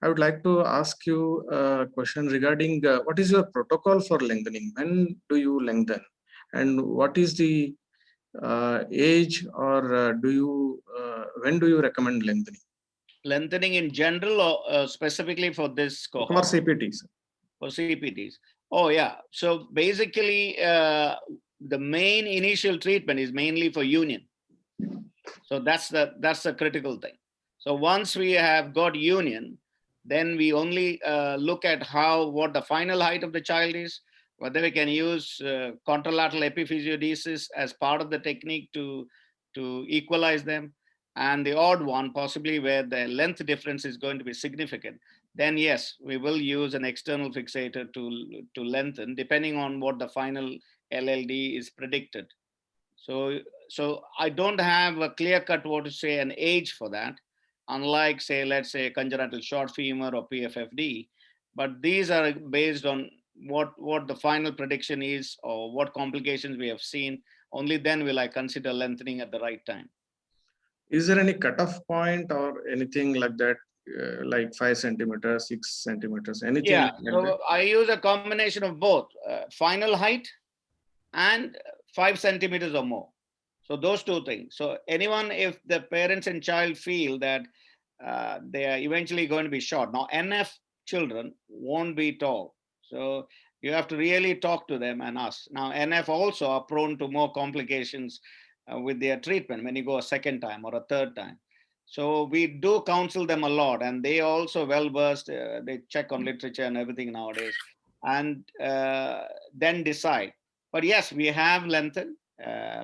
I would like to ask you a question regarding what is your protocol for lengthening? When do you lengthen? And what is the age, or when do you recommend lengthening? Lengthening in general, or specifically for this cohort? For CPTs. For CPTs. Oh, yeah. So basically, the main initial treatment is mainly for union. So that's the critical thing. So once we have got union, then we only look at what the final height of the child is, whether we can use contralateral epiphysiodesis as part of the technique to equalize them, and the odd one, possibly where the length difference is going to be significant, then yes, we will use an external fixator to lengthen, depending on what the final LLD is predicted. So I don't have a clear-cut, what to say, an age for that, unlike, say, let's say congenital short femur or PFFD. But these are based on what the final prediction is, or what complications we have seen. Only then will I consider lengthening at the right time. Is there any cutoff point or anything like that, like 5 centimeters, 6 centimeters, anything? Yeah, like so that? I use a combination of both final height and 5 centimeters or more. So those two things. So anyone, if the parents and child feel that they are eventually going to be short. Now, NF children won't be tall. So you have to really talk to them and ask. Now, NF also are prone to more complications with their treatment when you go a second time or a third time. So we do counsel them a lot, and they also well versed. They check on literature and everything nowadays, and then decide. But yes, we have lengthened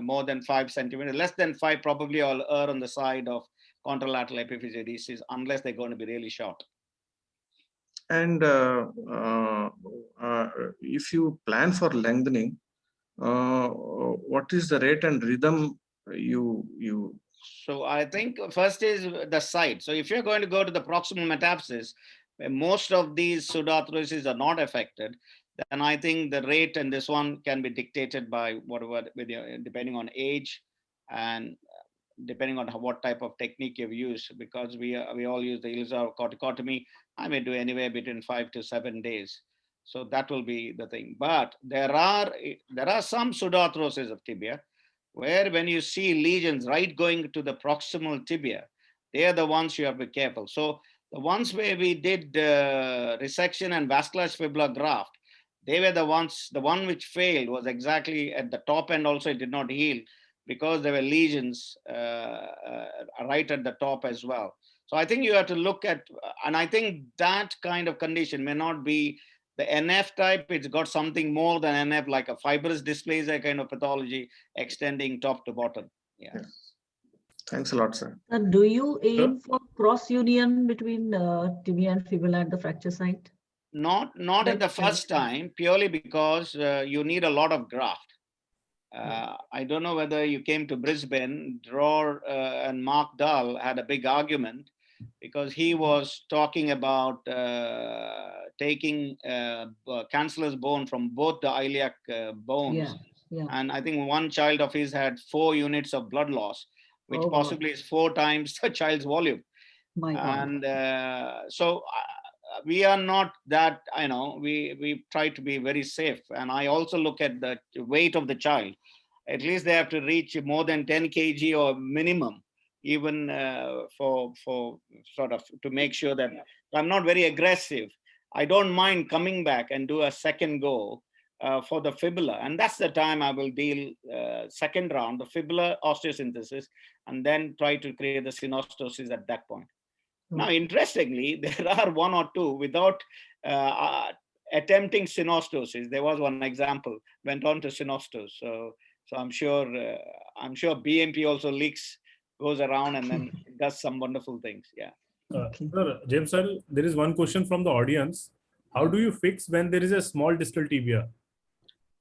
more than 5 centimeters. Less than 5 probably I'll err on the side of contralateral epiphysiodesis unless they're going to be really short. And if you plan for lengthening, what is the rate and rhythm you? So I think first is the site. So if you're going to go to the proximal metaphysis, where most of these pseudoarthroses are not affected, then I think the rate and this one can be dictated by whatever, depending on age and depending on what type of technique you've used, because we all use the Ilizarov corticotomy. I may do anywhere between 5 to 7 days. So that will be the thing. But there are some pseudoarthrosis of tibia where when you see lesions right going to the proximal tibia, they are the ones you have to be careful. So the ones where we did resection and vascularized fibular graft, they were the ones, the one which failed was exactly at the top end also, it did not heal because there were lesions right at the top as well. So I think you have to look at, and I think that kind of condition may not be the NF type, it's got something more than NF, like a fibrous dysplasia kind of pathology extending top to bottom. Yeah. Yes. Thanks a lot, sir. Do you aim for cross union between tibia and fibula at the fracture site? Not at the first time, purely because you need a lot of graft. I don't know whether you came to Brisbane. Dror and Mark Dahl had a big argument because he was talking about taking cancellous bone from both the iliac bones. Yeah. And I think one child of his had 4 units of blood loss, which possibly is 4 times the child's volume. My God. And so we are not that, we try to be very safe. And I also look at the weight of the child. At least they have to reach more than 10 kg or minimum, even for sort of to make sure that I'm not very aggressive. I don't mind coming back and do a second go for the fibula. And that's the time I will deal second round, the fibula osteosynthesis, and then try to create the synostosis at that point. Now, interestingly, there are 1 or 2 without attempting synostosis. There was one example, went on to synostos. So I'm sure BMP also goes around and then does some wonderful things. Yeah. Sir, James sir, there is one question from the audience. How do you fix when there is a small distal tibia?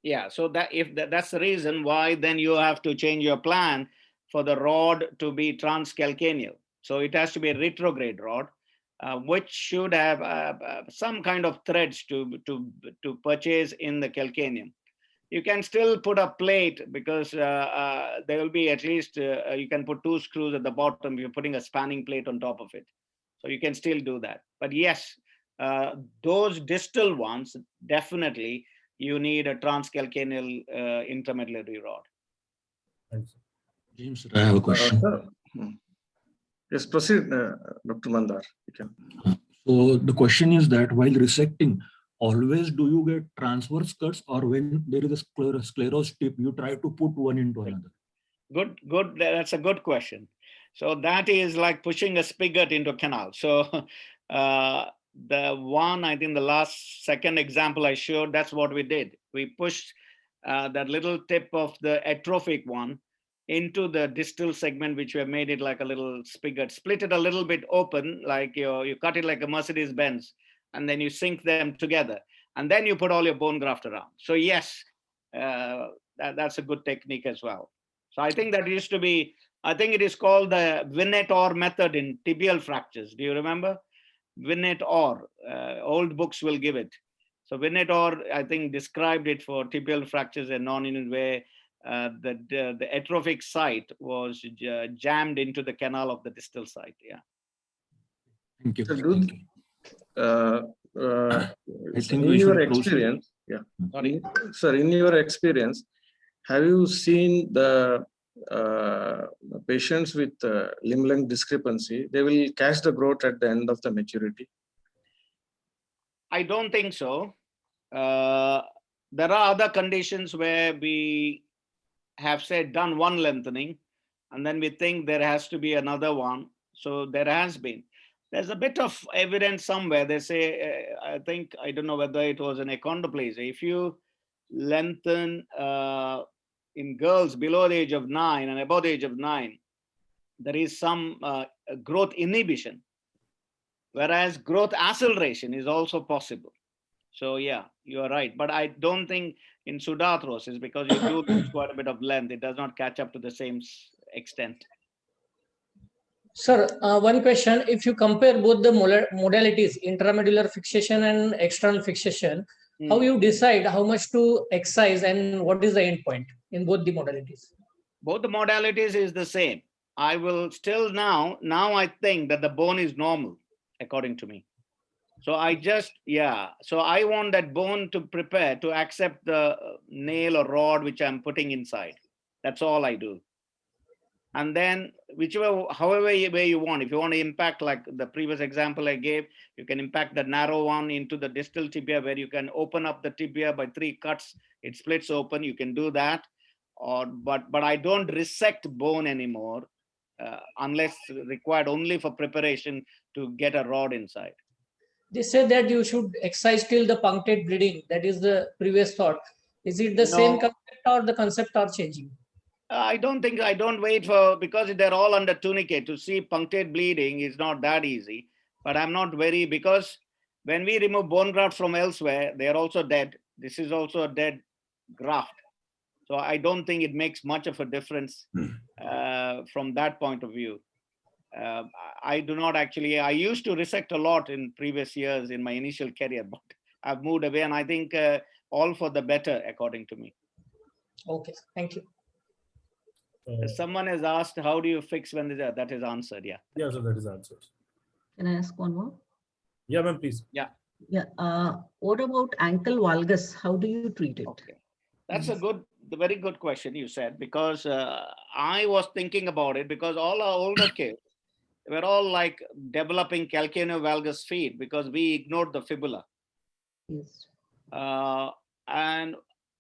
Yeah, so that's the reason why then you have to change your plan for the rod to be transcalcaneal. So it has to be a retrograde rod, which should have some kind of threads to purchase in the calcaneum. You can still put a plate because there will be at least, you can put 2 screws at the bottom. You're putting a spanning plate on top of it. So you can still do that. But yes, those distal ones, definitely you need a transcalcaneal intramedullary rod. Thanks. James, I have a question. Yes, proceed, Dr. Mandar. You can. So the question is that while resecting, always do you get transverse cuts, or when there is a sclerosed tip, you try to put one into another? Good. That's a good question. So that is like pushing a spigot into a canal. So the one, I think the second example I showed, that's what we did. We pushed that little tip of the atrophic one into the distal segment, which we have made it like a little spigot, split it a little bit open, like you cut it like a Mercedes-Benz, and then you sink them together. And then you put all your bone graft around. So yes, that's a good technique as well. So I think that used to be, I think it is called the Vinet-Orr method in tibial fractures. Do you remember? Vinet-Orr, old books will give it. So Vinet-Orr, I think, described it for tibial fractures and non-union where the atrophic site was jammed into the canal of the distal site. Yeah. Thank you. So I think in your experience, yeah. Sorry, sir, in your experience, have you seen the patients with limb length discrepancy, they will catch the growth at the end of the maturity? I don't think so. There are other conditions where we have said done one lengthening, and then we think there has to be another one. So there has been. There's a bit of evidence somewhere. They say, I think, I don't know whether it was an achondroplasia. If you lengthen in girls below the age of 9 and above the age of 9, there is some growth inhibition, whereas growth acceleration is also possible. So yeah, you are right. But I don't think in pseudoarthrosis, because you do lose quite a bit of length, it does not catch up to the same extent. Sir, one question. If you compare both the modalities, intramedullary fixation and external fixation, how you decide how much to excise and what is the end point in both the modalities? Both the modalities is the same. I will still now I think that the bone is normal, according to me. So I just, so I want that bone to prepare to accept the nail or rod which I'm putting inside. That's all I do. And then however way you want, if you want to impact, like the previous example I gave, you can impact the narrow one into the distal tibia, where you can open up the tibia by 3 cuts, it splits open, you can do that. But I don't resect bone anymore, unless required only for preparation to get a rod inside. They say that you should excise till the punctate bleeding. That is the previous thought. Is it the same concept or the concept are changing? I don't think, I don't wait for, because they're all under tunicate. To see punctate bleeding is not that easy. But I'm not very, because when we remove bone grafts from elsewhere, they're also dead. This is also a dead graft. So I don't think it makes much of a difference from that point of view. I do not actually, I used to resect a lot in previous years in my initial career, but I've moved away, and I think all for the better, according to me. Okay, thank you. Someone has asked, how do you fix when that is answered? Yeah. Yeah, so that is answered. Can I ask one more? Yeah, ma'am, please. Yeah. Yeah. What about ankle valgus? How do you treat it? Okay. That's a very good question you said, because I was thinking about it, because all our older kids were all like developing calcaneovalgus feet because we ignored the fibula. Yes. And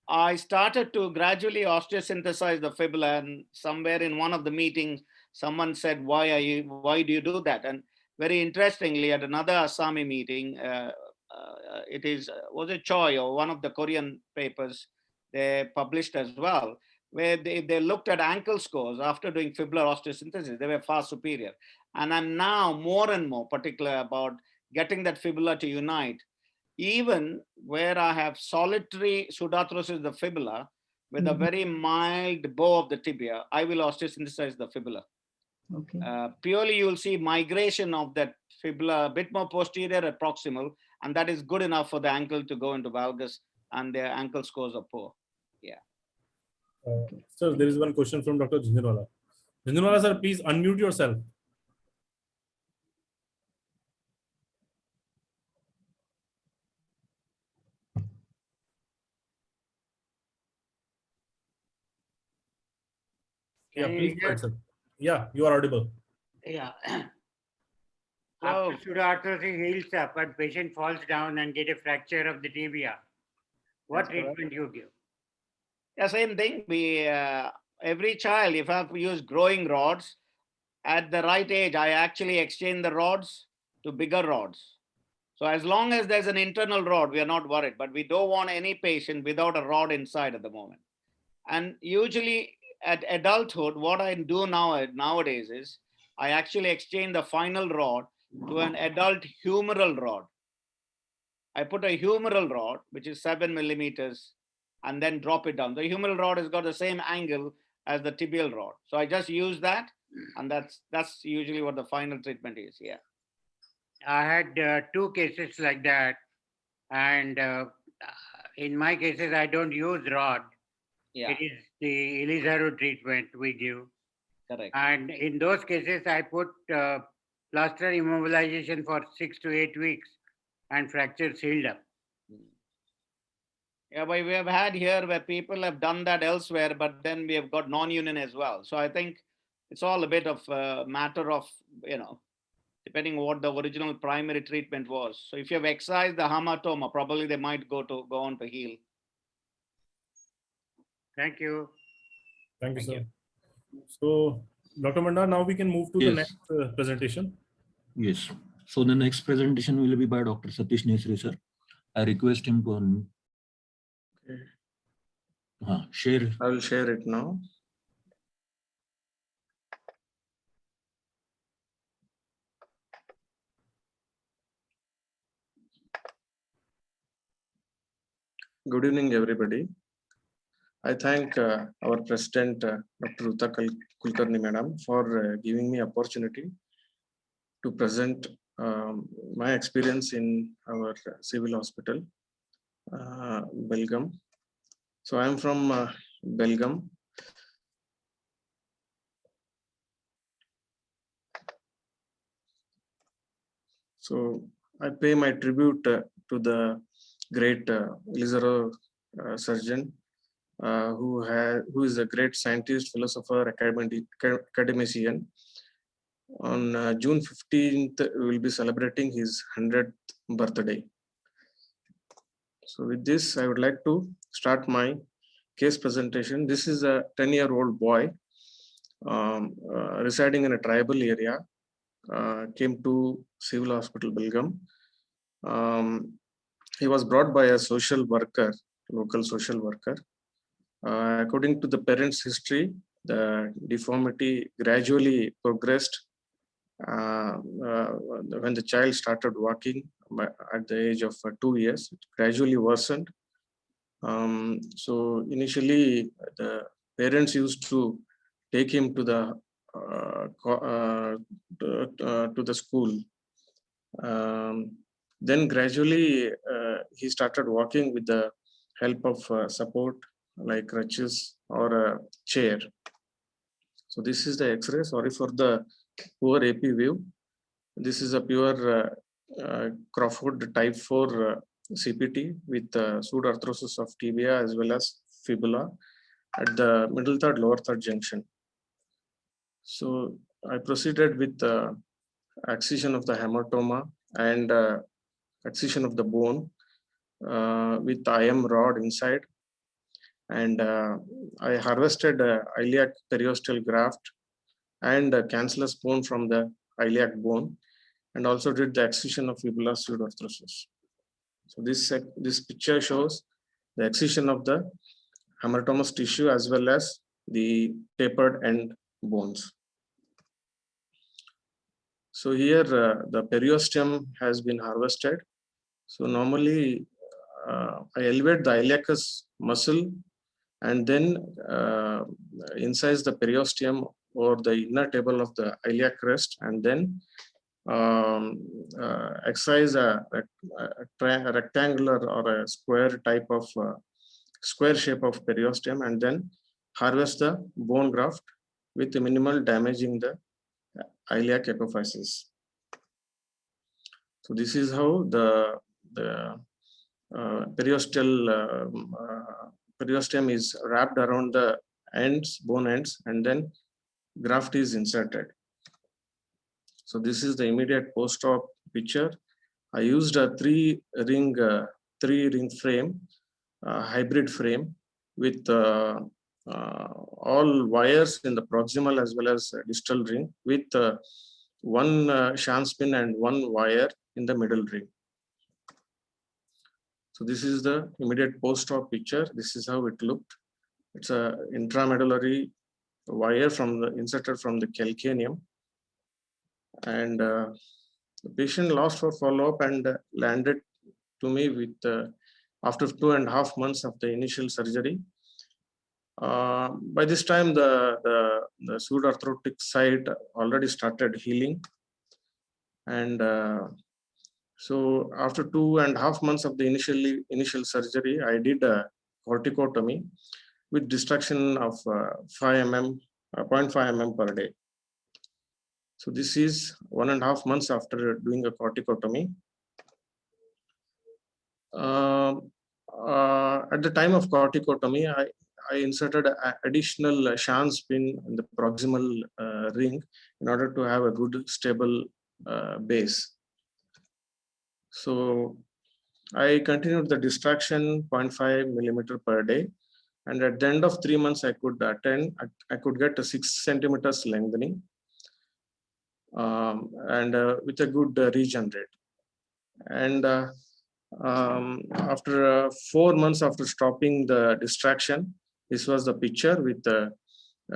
I started to gradually osteosynthesize the fibula, and somewhere in one of the meetings, someone said, why do you do that? And very interestingly, at another ASAMI meeting, was it Choi or one of the Korean papers they published as well, where they looked at ankle scores after doing fibular osteosynthesis, they were far superior. And I'm now more and more particular about getting that fibula to unite, even where I have solitary pseudoarthrosis of the fibula with a very mild bow of the tibia, I will osteosynthesize the fibula. Okay. Purely you will see migration of that fibula a bit more posterior at proximal, and that is good enough for the ankle to go into valgus, and their ankle scores are poor. Yeah. Sir, there is one question from Dr. Jhinjinwala. Jhinjinwala sir, please unmute yourself. Yeah, please go ahead, sir. Yeah, you are audible. Yeah. After pseudoarthrosis heals up and patient falls down and get a fracture of the tibia, what treatment you give? Yeah, same thing. We every child, if I have to use growing rods, at the right age, I actually exchange the rods to bigger rods. So as long as there's an internal rod, we are not worried, but we don't want any patient without a rod inside at the moment. And usually at adulthood, what I do nowadays is I actually exchange the final rod to an adult humeral rod. I put a humeral rod, which is 7 millimeters, and then drop it down. The humeral rod has got the same angle as the tibial rod. So I just use that, and that's usually what the final treatment is. Yeah. I had 2 cases like that, and in my cases, I don't use rod. Yeah. It is the Ilizarov treatment we give. Correct. And in those cases, I put plaster immobilization for 6 to 8 weeks, and fractures healed up. Yeah, but we have had here where people have done that elsewhere, but then we have got non-union as well. So I think it's all a bit of a matter of, depending on what the original primary treatment was. So if you have excised the hamartoma, probably they might go on to heal. Thank you. Thank you, Thank sir. So, Dr. Mandar, now we can move to the Yes. next presentation. Yes. So the next presentation will be by Dr. Satish Nesari, sir. I request him to share. I will share it now. Good evening, everybody. I thank our President, Dr. Ruta Kulkarni Madam, for giving me opportunity to present my experience in our civil hospital, Belgium. So I am from Belgium. So I pay my tribute to the great Ilizarov surgeon, who is a great scientist, philosopher, academician. On June 15th, we will be celebrating his 100th birthday. So with this, I would like to start my case presentation. This is a 10-year-old boy residing in a tribal area, came to Civil Hospital Belgium. He was brought by a social worker, local social worker. According to the parents' history, the deformity gradually progressed when the child started walking at the age of 2 years. It gradually worsened. So initially, the parents used to take him to the school. Then gradually, he started walking with the help of support like crutches or a chair. So this is the X-ray. Sorry for the poor AP view. This is a pure Crawford type 4 CPT with pseudoarthrosis of tibia as well as fibula at the middle third, lower third junction. So I proceeded with excision of the hamartoma and excision of the bone with IM rod inside. And I harvested iliac periosteal graft and cancellous bone from the iliac bone, and also did the excision of fibula pseudoarthrosis. So this picture shows the excision of the hamartomous tissue as well as the tapered end bones. So here the periosteum has been harvested. So normally I elevate the iliacus muscle and then incise the periosteum or the inner table of the iliac crest, and then excise a rectangular or a square type of square shape of periosteum, and then harvest the bone graft with minimal damaging the iliac epiphysis. So this is how the periosteum is wrapped around the ends, bone ends, and then graft is inserted. So this is the immediate post-op picture. I used a three ring frame, hybrid frame with all wires in the proximal as well as distal ring with one Shyam pin and one wire in the middle ring. So this is the immediate post-op picture. This is how it looked. It's a intramedullary wire inserted from the calcaneum. And the patient lost for follow-up and landed to me with after 2.5 months of the initial surgery. By this time, the pseudoarthrotic site already started healing. And so after 2.5 months of the initial surgery, I did a corticotomy with distraction of 0.5 mm per day. So this is 1.5 months after doing a corticotomy. At the time of corticotomy, I inserted additional Shyam's pin in the proximal ring in order to have a good stable base. So I continued the distraction 0.5 millimeter per day. And at the end of 3 months, I could get a 6 centimeters lengthening and with a good regen rate. And after 4 months after stopping the distraction, this was the picture with a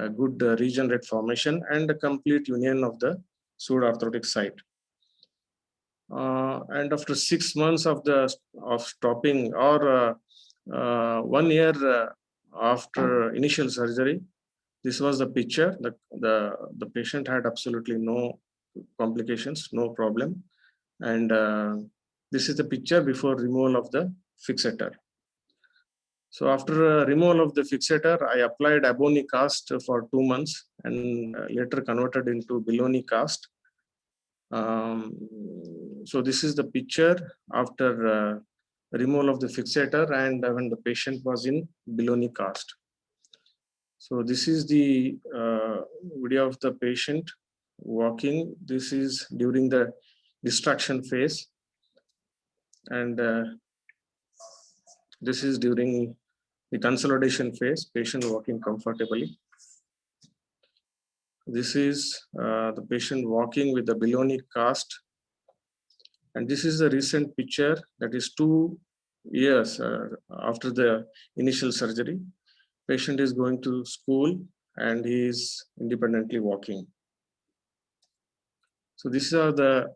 good regen rate formation and a complete union of the pseudoarthrotic site. And after 6 months of stopping, or 1 year after initial surgery, this was the picture. The patient had absolutely no complications, no problem. And this is the picture before removal of the fixator. So after removal of the fixator, I applied Aboni cast for 2 months and later converted into Bijlani cast. So this is the picture after removal of the fixator and when the patient was in Bijlani cast. So this is the video of the patient walking. This is during the distraction phase. And this is during the consolidation phase, patient walking comfortably. This is the patient walking with the Bijlani cast. And this is the recent picture, that is 2 years after the initial surgery. Patient is going to school and he is independently walking. So these are the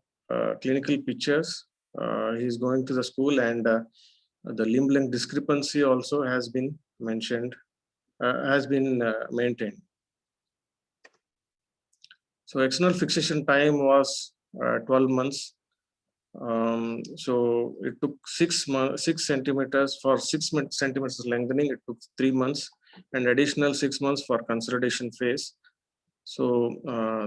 clinical pictures. He is going to the school, and the limb length discrepancy also has been mentioned, maintained. So external fixation time was 12 months. So it took 6 centimeters for 6 centimeters lengthening. It took 3 months and additional 6 months for consolidation phase. So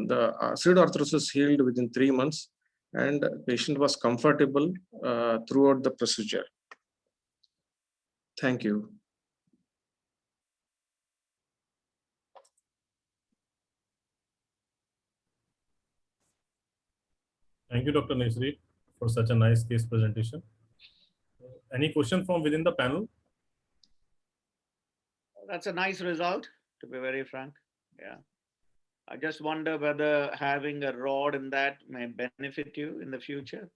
the pseudoarthrosis healed within 3 months, and the patient was comfortable throughout the procedure. Thank you. Thank you, Dr. Nesari, for such a nice case presentation. Any question from within the panel? That's a nice result, to be very frank. Yeah. I just wonder whether having a rod in that may benefit you in the future.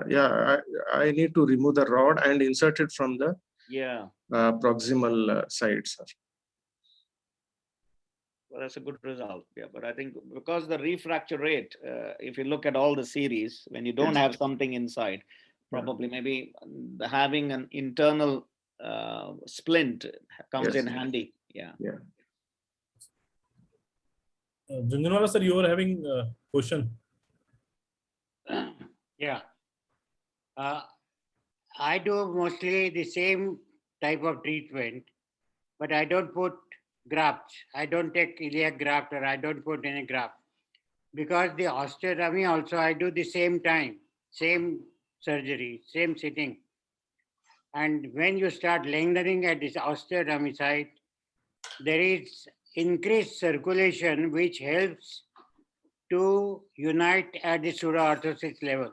Yeah, I need to remove the rod and insert it from the proximal side, sir. Well, that's a good result. Yeah, but I think because the refracture rate, if you look at all the series, when you don't have something inside, probably maybe having an internal splint comes in handy. Yeah. Yeah. Junjunwala sir, you were having a question. Yeah. I do mostly the same type of treatment, but I don't put grafts. I don't take iliac graft, or I don't put any graft. Because the osteotomy also I do the same time, same surgery, same sitting. And when you start lengthening at this osteotomy site, there is increased circulation which helps to unite at the pseudoarthrosis level.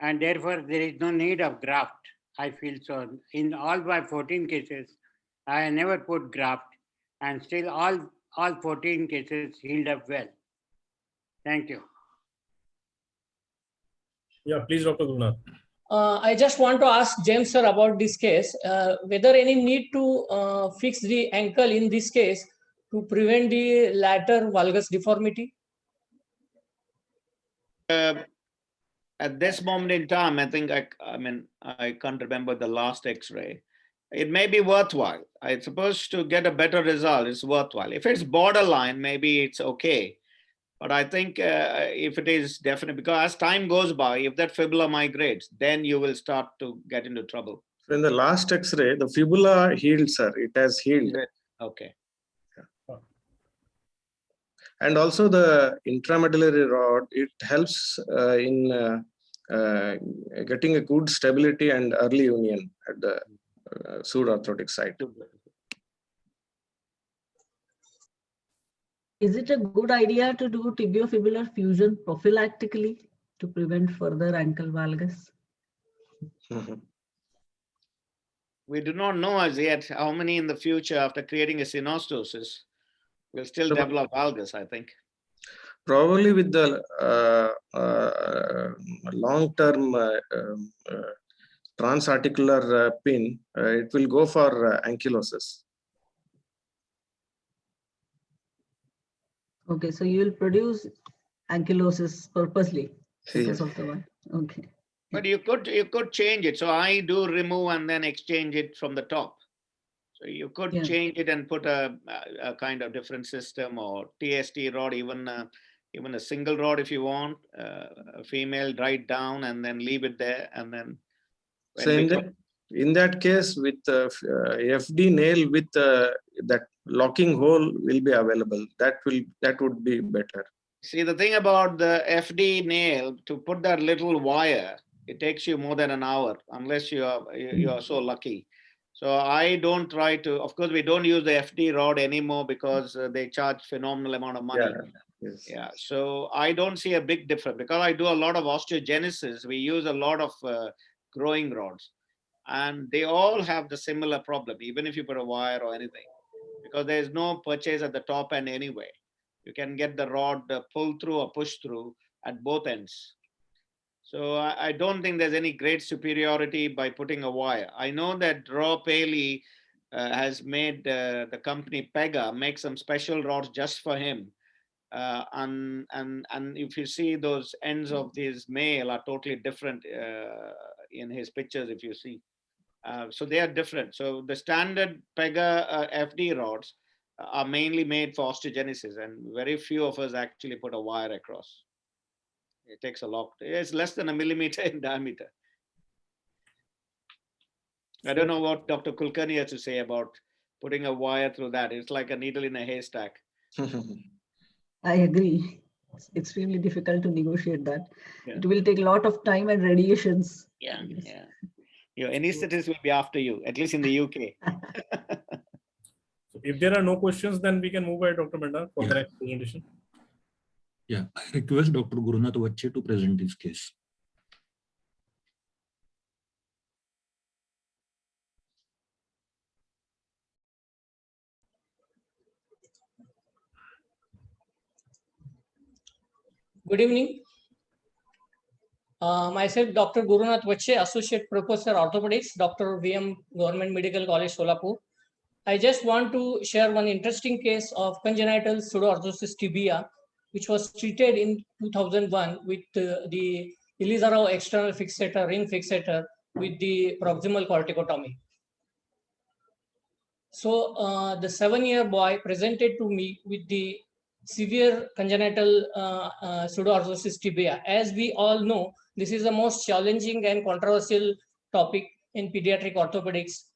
And therefore, there is no need of graft, I feel so. In all my 14 cases, I never put graft, and still all 14 cases healed up well. Thank you. Yeah, please, Dr. Gurunath. I just want to ask James sir about this case, whether any need to fix the ankle in this case to prevent the lateral valgus deformity? At this moment in time, I think I can't remember the last X-ray. It may be worthwhile. I suppose to get a better result, it's worthwhile. If it's borderline, maybe it's okay. But I think if it is definite, because as time goes by, if that fibula migrates, then you will start to get into trouble. So in the last X-ray, the fibula healed, sir. It has healed. Okay. And also the intramedullary rod, it helps in getting a good stability and early union at the pseudoarthrotic site. Is it a good idea to do tibiofibular fusion prophylactically to prevent further ankle valgus? We do not know as yet how many in the future, after creating a synostosis, will still develop valgus, I think. Probably with the long-term transarticular pin, it will go for ankylosis. Okay, so you will produce ankylosis purposely because of the one. Okay. But you could change it. So I do remove and then exchange it from the top. So you could change it and put a kind of different system or TST rod, even a single rod if you want, a female dried down and then leave it there. And then so in that case, with FD nail with that locking hole will be available. That would be better. See, the thing about the FD nail, to put that little wire, it takes you more than an hour unless you are so lucky. So I don't try to, of course, we don't use the FD rod anymore because they charge phenomenal amount of money. Yeah. So I don't see a big difference because I do a lot of osteogenesis. We use a lot of growing rods and they all have the similar problem, even if you put a wire or anything, because there's no purchase at the top end anyway. You can get the rod pull through or push through at both ends. So I don't think there's any great superiority by putting a wire. I know that Raw Paley has made the company Pega make some special rods just for him. And if you see those ends of these male are totally different in his pictures, if you see. So they are different. So the standard Pega FD rods are mainly made for osteogenesis, and very few of us actually put a wire across. It takes a lot. It's less than a millimeter in diameter. I don't know what Dr. Kulkarni has to say about putting a wire through that. It's like a needle in a haystack. I agree. It's extremely difficult to negotiate that. It will take a lot of time and radiations. Yeah. Your anesthetist will be after you, at least in the UK. So if there are no questions, then we can move by Dr. Mandar for the next presentation. Yeah, I request Dr. Gurunath Wachche to present his case. Good evening. Myself, Dr. Gurunath Wachche, Associate Professor Orthopedics, Dr. VM Government Medical College, Solapur. I just want to share one interesting case of congenital pseudoarthrosis tibia, which was treated in 2001 with the Ilizarov external fixator, ring fixator with the proximal corticotomy. So the 7-year boy presented to me with the severe congenital pseudoarthrosis tibia. As we all know, this is the most challenging and controversial topic in pediatric orthopedics.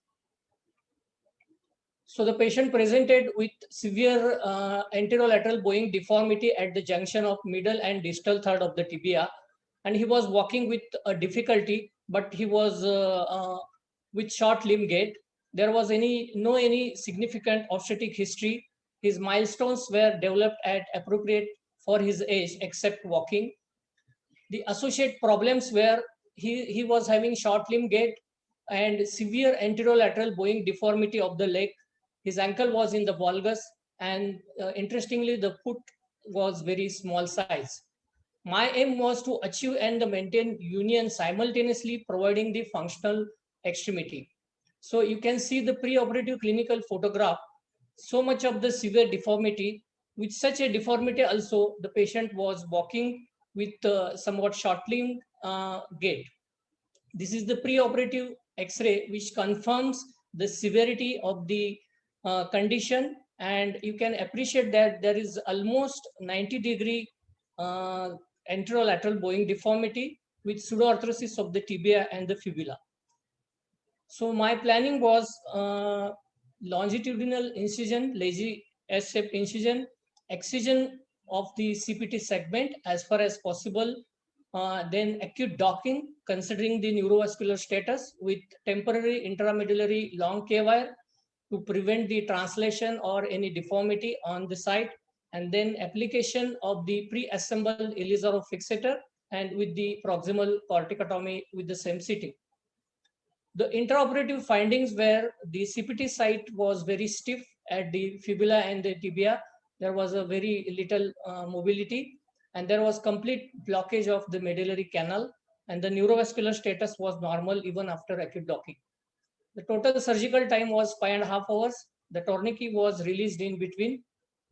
So the patient presented with severe anterolateral bowing deformity at the junction of middle and distal third of the tibia, and he was walking with a difficulty, but he was with short limb gait. There was no any significant obstetric history. His milestones were developed at appropriate for his age, except walking. The associated problems were he was having short limb gait and severe anterolateral bowing deformity of the leg. His ankle was in the valgus, and interestingly, the foot was very small size. My aim was to achieve and maintain union simultaneously, providing the functional extremity. So you can see the preoperative clinical photograph. So much of the severe deformity. With such a deformity also, the patient was walking with somewhat short-limbed gait. This is the preoperative X-ray, which confirms the severity of the condition, and you can appreciate that there is almost 90-degree anterolateral bowing deformity with pseudoarthrosis of the tibia and the fibula. So my planning was longitudinal incision, lazy S-shaped incision, excision of the CPT segment as far as possible, then acute docking, considering the neurovascular status with temporary intramedullary long K-wire to prevent the translation or any deformity on the site, and then application of the pre-assembled Ilizarov fixator and with the proximal corticotomy with the same seating. The intraoperative findings were the CPT site was very stiff at the fibula and the tibia. There was a very little mobility, and there was complete blockage of the medullary canal, and the neurovascular status was normal even after acute docking. The total surgical time was 5.5 hours. The tourniquet was released in between.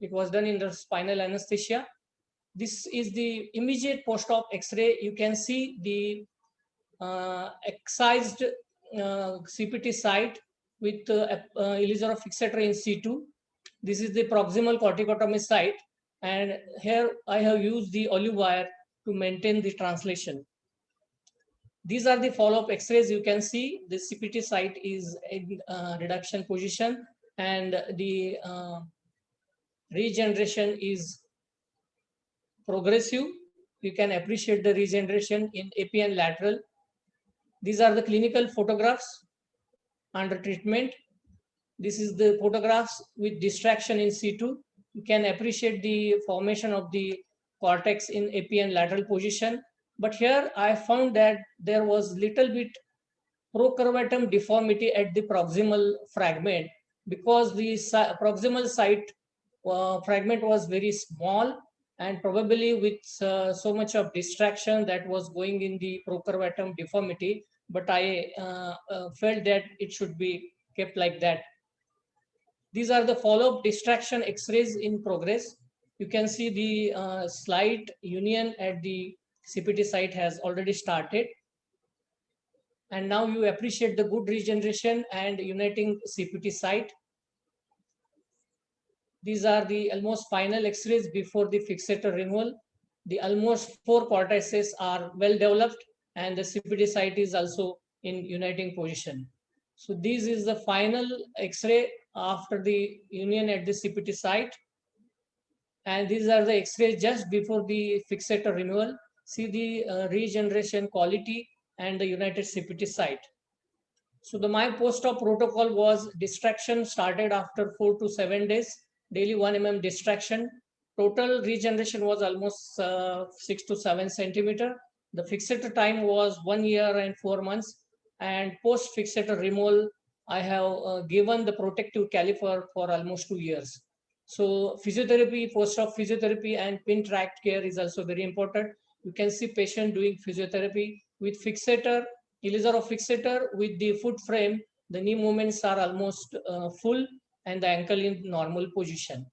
It was done in the spinal anesthesia. This is the immediate post-op X-ray. You can see the excised CPT site with Ilizarov fixator in situ. This is the proximal corticotomy site, and here I have used the olive wire to maintain the translation. These are the follow-up X-rays. You can see the CPT site is in reduction position, and the regeneration is progressive. You can appreciate the regeneration in AP and lateral. These are the clinical photographs under treatment. This is the photographs with distraction in situ. You can appreciate the formation of the cortex in AP and lateral position. But here I found that there was little bit procurvatum deformity at the proximal fragment, because the proximal site fragment was very small, and probably with so much of distraction that was going in the procurvatum deformity, but I felt that it should be kept like that. These are the follow-up distraction X-rays in progress. You can see the slight union at the CPT site has already started. And now you appreciate the good regeneration and uniting CPT site. These are the almost final X-rays before the fixator removal. The almost 4 cortices are well developed, and the CPT site is also in uniting position. So this is the final X-ray after the union at the CPT site. And these are the X-rays just before the fixator removal. See the regeneration quality and the united CPT site. So my post-op protocol was distraction started after 4 to 7 days, daily 1 mm distraction. Total regeneration was almost 6 to 7 centimeter. The fixator time was 1 year and 4 months. And post-fixator removal, I have given the protective caliper for almost 2 years. So physiotherapy, post-op physiotherapy and pin tract care is also very important. You can see patient doing physiotherapy with fixator, Ilizarov fixator with the foot frame. The knee movements are almost full and the ankle in normal position.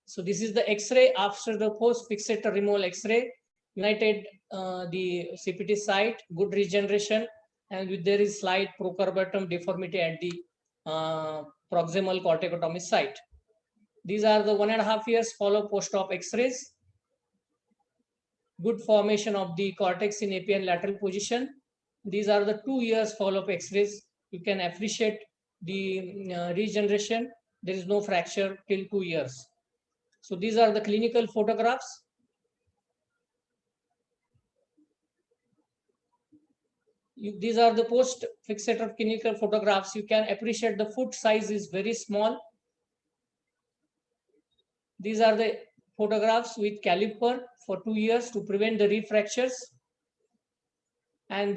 So this is the X-ray after the post-fixator removal X-ray. United the CPT site, good regeneration, and with there is slight procurvatum deformity at the proximal corticotomy site. These are the 1.5 years follow post-op X-rays. Good formation of the cortex in AP and lateral position. These are the 2 years follow-up X-rays. You can appreciate the regeneration. There is no fracture till 2 years. So these are the clinical photographs. These are the post-fixator clinical photographs. You can appreciate the foot size is very small. These are the photographs with caliper for 2 years to prevent the refractures. And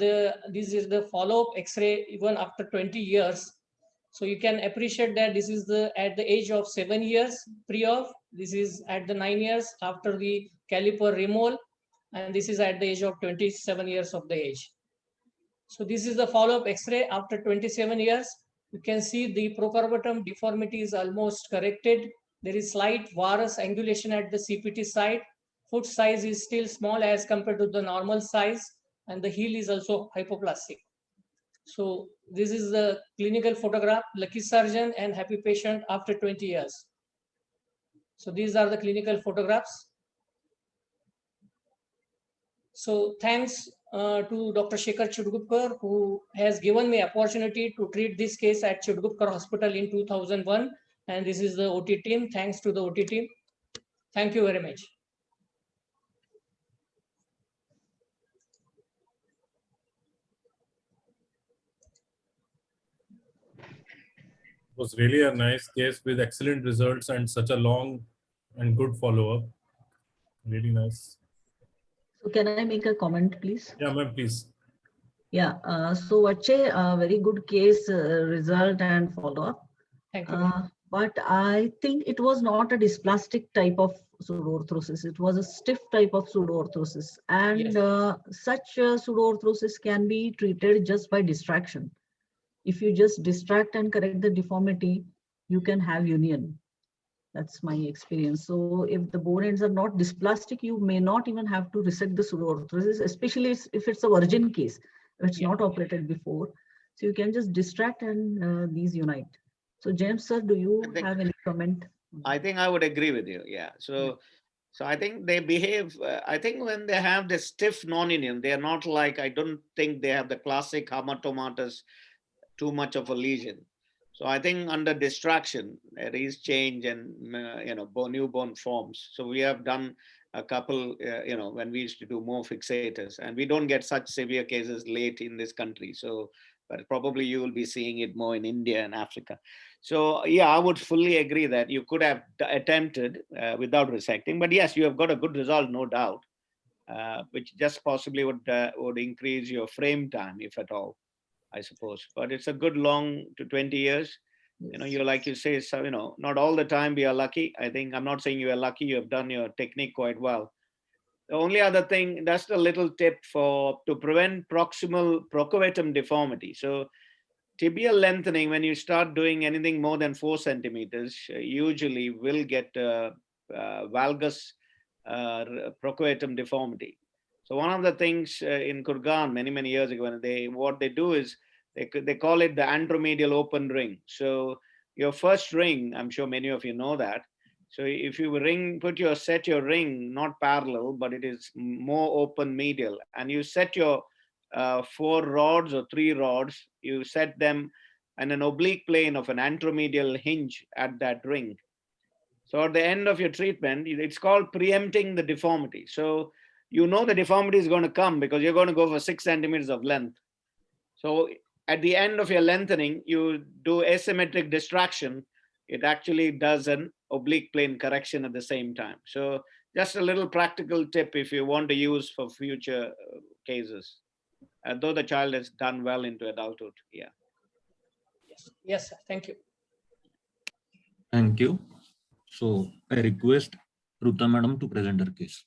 this is the follow-up X-ray even after 20 years. So you can appreciate that this is at the age of 7 years pre-op. This is at the 9 years after the caliper removal. And this is at the age of 27 years of the age. So this is the follow-up X-ray after 27 years. You can see the procurvatum deformity is almost corrected. There is slight varus angulation at the CPT site. Foot size is still small as compared to the normal size, and the heel is also hypoplastic. So this is the clinical photograph, lucky surgeon and happy patient after 20 years. So these are the clinical photographs. So thanks to Dr. Shekhar Chudgupkar, who has given me opportunity to treat this case at Chudgupkar Hospital in 2001. And this is the OT team. Thanks to the OT team. Thank you very much. was really a nice case with excellent results and such a long and good follow-up. Really nice. So can I make a comment, please? Yeah, ma'am, please. Yeah, so Vachche, a very good case result and follow-up. Thank you. But I think it was not a dysplastic type of pseudoarthrosis. It was a stiff type of pseudoarthrosis. And Yes. such pseudoarthrosis can be treated just by distraction. If you just distract and correct the deformity, you can have union. That's my experience. So if the bone ends are not dysplastic, you may not even have to resect the pseudoarthrosis, especially if it's a virgin case, if it's not operated before. So you can just distract and these unite. So James, sir, do you have any comment? I think I would agree with you. Yeah. So I think they behave, I think when they have the stiff non-union, they are not like, I don't think they have the classic hamartomatous, too much of a lesion. So I think under distraction, there is change and, new bone forms. So we have done a couple, when we used to do more fixators, and we don't get such severe cases late in this country. So, but probably you will be seeing it more in India and Africa. So yeah, I would fully agree that you could have attempted without resecting, but yes, you have got a good result, no doubt, which just possibly would increase your frame time, if at all, I suppose. But it's a good long to 20 years. Yes. You like you say, so, not all the time we are lucky. I think I'm not saying you are lucky. You have done your technique quite well. The only other thing, that's the little tip to prevent proximal procovatum deformity. So tibial lengthening, when you start doing anything more than 4 centimeters, usually will get valgus procovatum deformity. So one of the things in Kurgan many years ago, what they do is they call it the andromedial open ring. So your first ring, I'm sure many of you know that. So if you set your ring not parallel, but it is more open medial, and you set your 4 rods or 3 rods, you set them in an oblique plane of an anteromedial hinge at that ring. So at the end of your treatment, it's called preempting the deformity. So you know the deformity is going to come because you're going to go for 6 centimeters of length. So at the end of your lengthening, you do asymmetric distraction. It actually does an oblique plane correction at the same time. So just a little practical tip if you want to use for future cases. Though the child has done well into adulthood. Yeah. Yes, sir. Thank you. Thank you. So I request Ruta madam to present her case.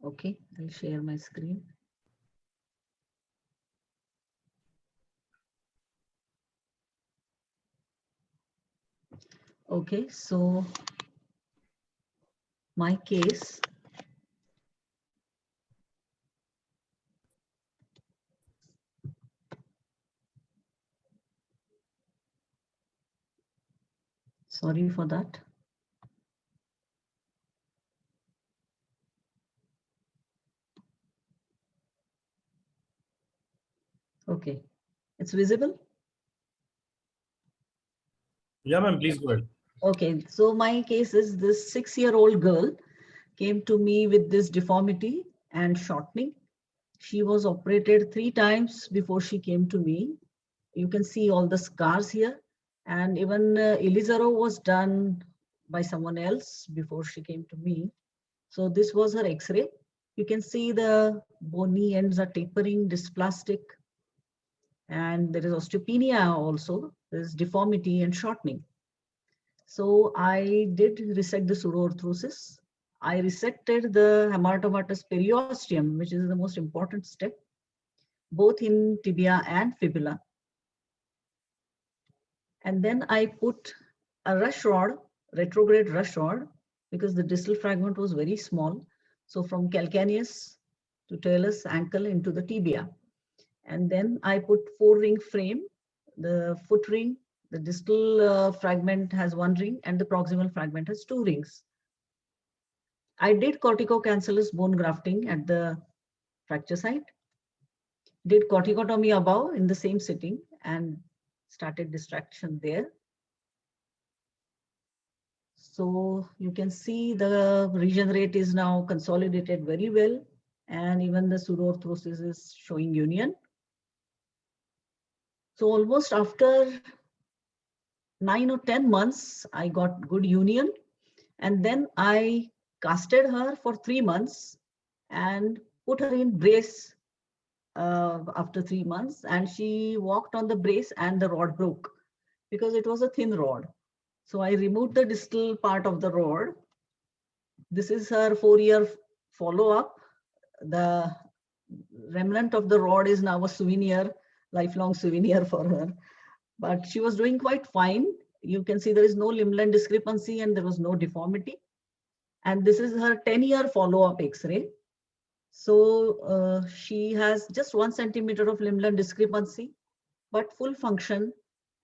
Okay, I'll share my screen. Okay, so my case. Sorry for that. Okay, it's visible? Yeah, ma'am, please go ahead. Okay, so my case is this 6-year-old girl came to me with this deformity and shortening. She was operated 3 times before she came to me. You can see all the scars here. And even Ilizarov was done by someone else before she came to me. So this was her X-ray. You can see the bony ends are tapering, dysplastic. And there is osteopenia also. There's deformity and shortening. So I did resect the pseudoarthrosis. I resected the hamartomatous periosteum, which is the most important step, both in tibia and fibula. And then I put a rush rod, retrograde rush rod, because the distal fragment was very small. So from calcaneus to talus ankle into the tibia. And then I put 4-ring frame, the foot ring, the distal fragment has 1 ring and the proximal fragment has 2 rings. I did corticocancellous bone grafting at the fracture site, did corticotomy above in the same sitting and started distraction there. So you can see the regenerate is now consolidated very well, and even the pseudoarthrosis is showing union. So almost after 9 or 10 months, I got good union. And then I casted her for 3 months and put her in brace after 3 months. And she walked on the brace and the rod broke because it was a thin rod. So I removed the distal part of the rod. This is her 4-year follow-up. The remnant of the rod is now a souvenir, lifelong souvenir for her. But she was doing quite fine. You can see there is no limb-length discrepancy and there was no deformity. And this is her 10-year follow-up X-ray. So she has just 1 centimeter of limb-length discrepancy, but full function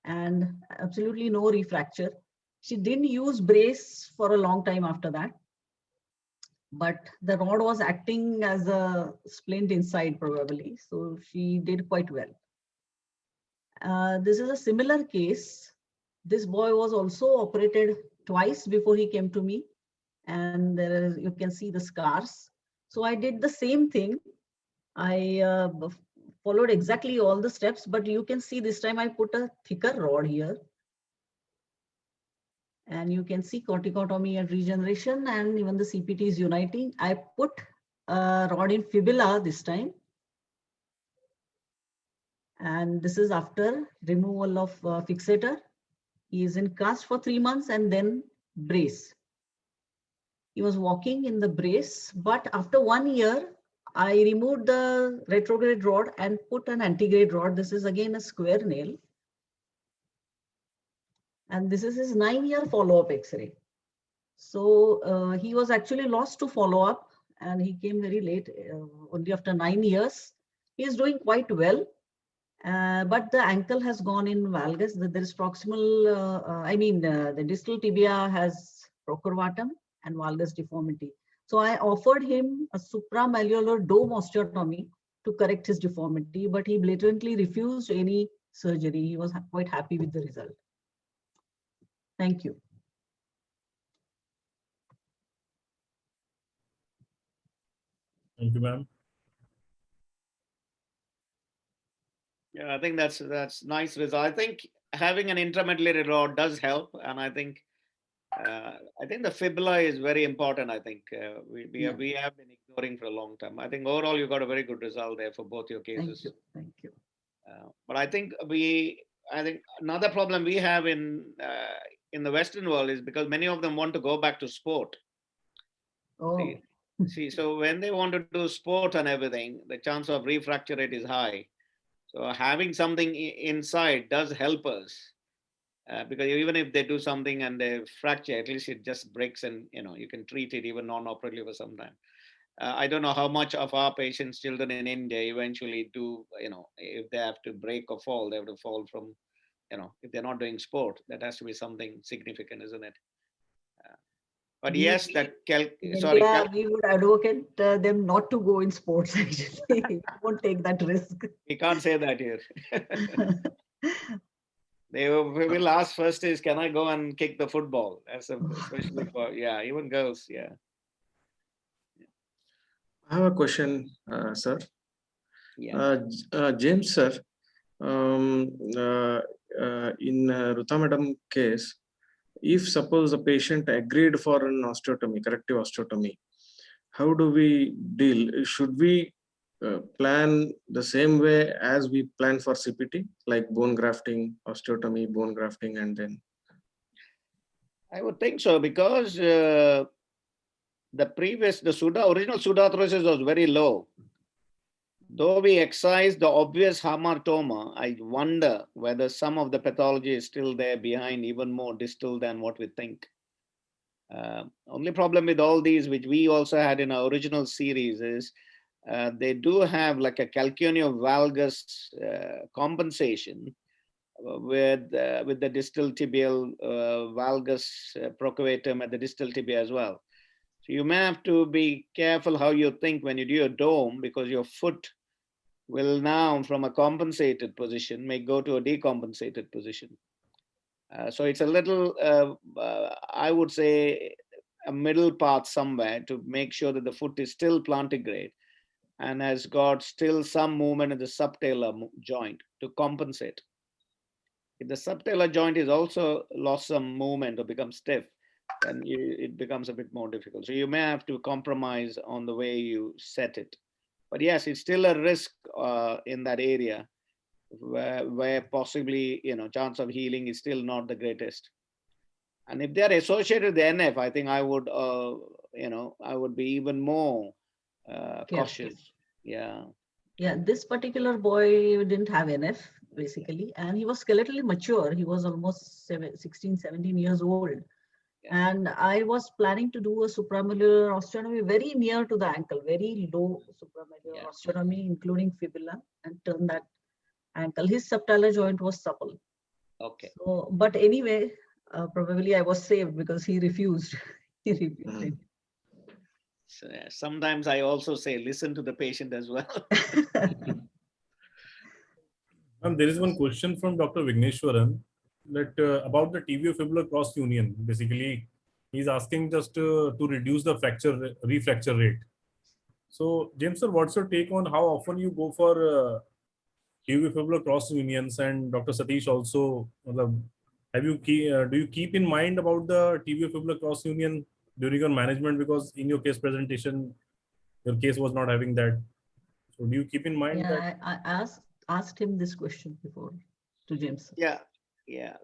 and absolutely no refracture. She didn't use brace for a long time after that, but the rod was acting as a splint inside probably. So she did quite well. This is a similar case. This boy was also operated twice before he came to me. And there is, you can see the scars. So I did the same thing. I followed exactly all the steps, but you can see this time I put a thicker rod here. And you can see corticotomy and regeneration, and even the CPT is uniting. I put a rod in fibula this time. And this is after removal of fixator. He is in cast for 3 months and then brace. He was walking in the brace, but after 1 year, I removed the retrograde rod and put an antegrade rod. This is again a square nail. And this is his 9-year follow-up X-ray. So he was actually lost to follow-up and he came very late, only after 9 years. He is doing quite well, but the ankle has gone in valgus. There is proximal, the distal tibia has procurvatum and valgus deformity. So I offered him a supramalleolar dome osteotomy to correct his deformity, but he blatantly refused any surgery. He was quite happy with the result. Thank you. Thank you, ma'am. Yeah, I think that's nice result. I think having an intramedullary rod does help, and I think the fibula is very important. I think we have been ignoring for a long time. I think overall you got a very good result there for both your cases. Thank you. But I think another problem we have in the Western world is because many of them want to go back to sport. Oh. See, so when they want to do sport and everything, the chance of refracture rate is high. So having something inside does help us. Because even if they do something and they fracture, at least it just breaks and you can treat it even non-operatively for some time. I don't know how much of our patients' children in India eventually do, if they have to break or fall, they have to fall from, if they're not doing sport, that has to be something significant, isn't it? But yes, we would advocate them not to go in sports, actually. We won't take that risk. We can't say that here. They will ask first is, can I go and kick the football? Especially for, even girls, yeah. I have a question, sir. Yeah. James, sir, in Ruta Madam case, if suppose the patient agreed for an osteotomy, corrective osteotomy, how do we deal? Should we plan the same way as we plan for CPT, like bone grafting, osteotomy, bone grafting, and then? I would think so, because the original pseudoarthrosis was very low. Though we excised the obvious hamartoma, I wonder whether some of the pathology is still there behind, even more distal than what we think. Only problem with all these, which we also had in our original series, is they do have like a calcaneal valgus compensation with the distal tibial valgus procurvatum at the distal tibia as well. So you may have to be careful how you think when you do your dome, because your foot will now, from a compensated position, may go to a decompensated position. So it's a little, I would say, a middle path somewhere to make sure that the foot is still plantigrade and has got still some movement in the subtalar joint to compensate. If the subtalar joint is also lost some movement or becomes stiff, then it becomes a bit more difficult. So you may have to compromise on the way you set it. But yes, it's still a risk in that area where possibly, chance of healing is still not the greatest. And if they're associated with the NF, I think I would, I would be even more cautious. Yeah. Yeah, this particular boy didn't have NF basically, and he was skeletally mature. He was almost 16, 17 years old. Yeah. And I was planning to do a supramular osteotomy very near to the ankle, very low supramular osteotomy, including fibula, and turn that ankle. His subtalar joint was supple. Okay. So, but anyway, probably I was saved because he refused. He refused. So, sometimes I also say, listen to the patient as well. There is one question from Dr. Vigneshwaran that about the tibiofibular cross union. Basically, he's asking just to reduce the refracture rate. So, James sir, what's your take on how often you go for tibiofibular cross unions? And Dr. Satish also, do you keep in mind about the tibiofibular cross union during your management, because in your case presentation, your case was not having that. So do you keep in mind that? I asked him this question before to James. Yeah.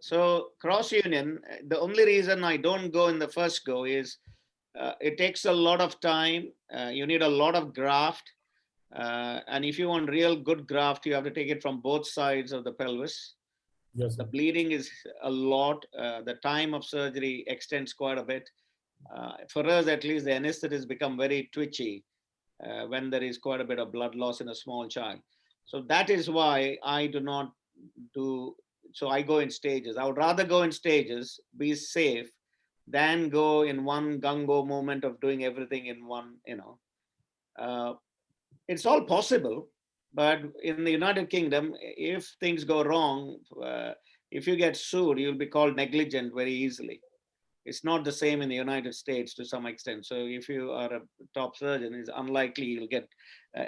So cross union, the only reason I don't go in the first go is it takes a lot of time. You need a lot of graft. And if you want real good graft, you have to take it from both sides of the pelvis. Yes. The bleeding is a lot. The time of surgery extends quite a bit. For us, at least, the anesthetists become very twitchy when there is quite a bit of blood loss in a small child. So that is why I do not do, so I go in stages. I would rather go in stages, be safe, than go in one gung-ho moment of doing everything in one, it's all possible, but in the United Kingdom, if things go wrong, if you get sued, you'll be called negligent very easily. It's not the same in the United States to some extent. So if you are a top surgeon, it's unlikely you'll get,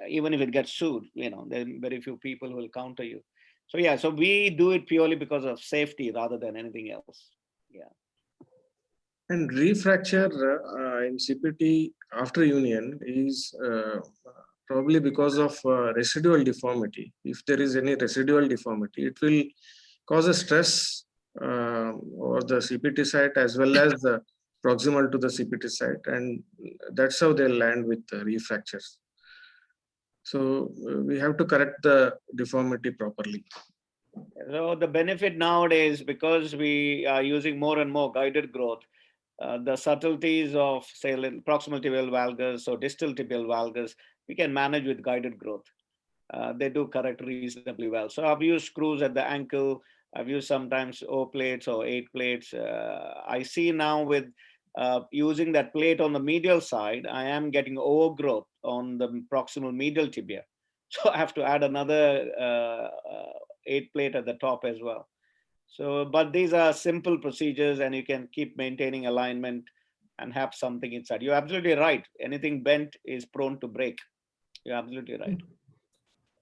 even if it gets sued, then very few people will counter you. So yeah, so we do it purely because of safety rather than anything else. Yeah. And refracture in CPT after union is probably because of residual deformity. If there is any residual deformity, it will cause a stress or the CPT site as well as the proximal to the CPT site, and that's how they land with the refractures. So we have to correct the deformity properly. So the benefit nowadays, because we are using more and more guided growth, the subtleties of, say, proximal tibial valgus or distal tibial valgus, we can manage with guided growth. They do correct reasonably well. So I've used screws at the ankle. I've used sometimes O plates or 8 plates. I see now with using that plate on the medial side, I am getting overgrowth on the proximal medial tibia. So I have to add another 8 plate at the top as well. So, but these are simple procedures and you can keep maintaining alignment and have something inside. You're absolutely right. Anything bent is prone to break. You're absolutely right.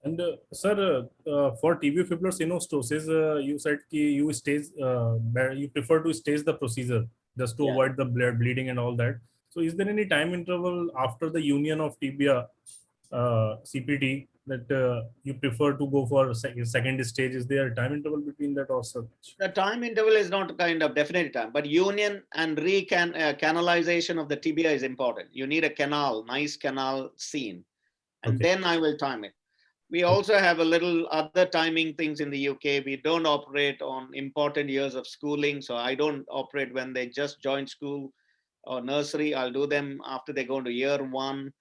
And sir, for tibiofibular synostosis, you said you prefer to stage the procedure just to avoid the bleeding and all that. So is there any time interval after the union of tibia CPT that you prefer to go for second stage? Is there a time interval between that or such? The time interval is not kind of definite time, but union and canalization of the tibia is important. You need a canal, nice canal scene, and then I will time it. We also have a little other timing things in the UK. We don't operate on important years of schooling. So I don't operate when they just join school or nursery. I'll do them after they go into year 1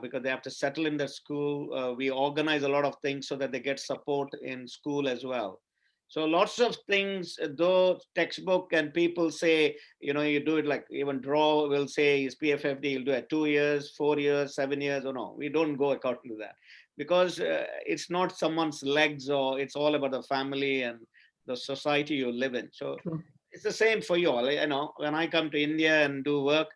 because they have to settle in the school. We organize a lot of things so that they get support in school as well. So lots of things, though textbook and people say, you do it like even draw will say is PFFD, you'll do it 2 years, 4 years, 7 years, or no, we don't go according to that. Because it's not someone's legs, or it's all about the family and the society you live in. So it's the same for you all. When I come to India and do work,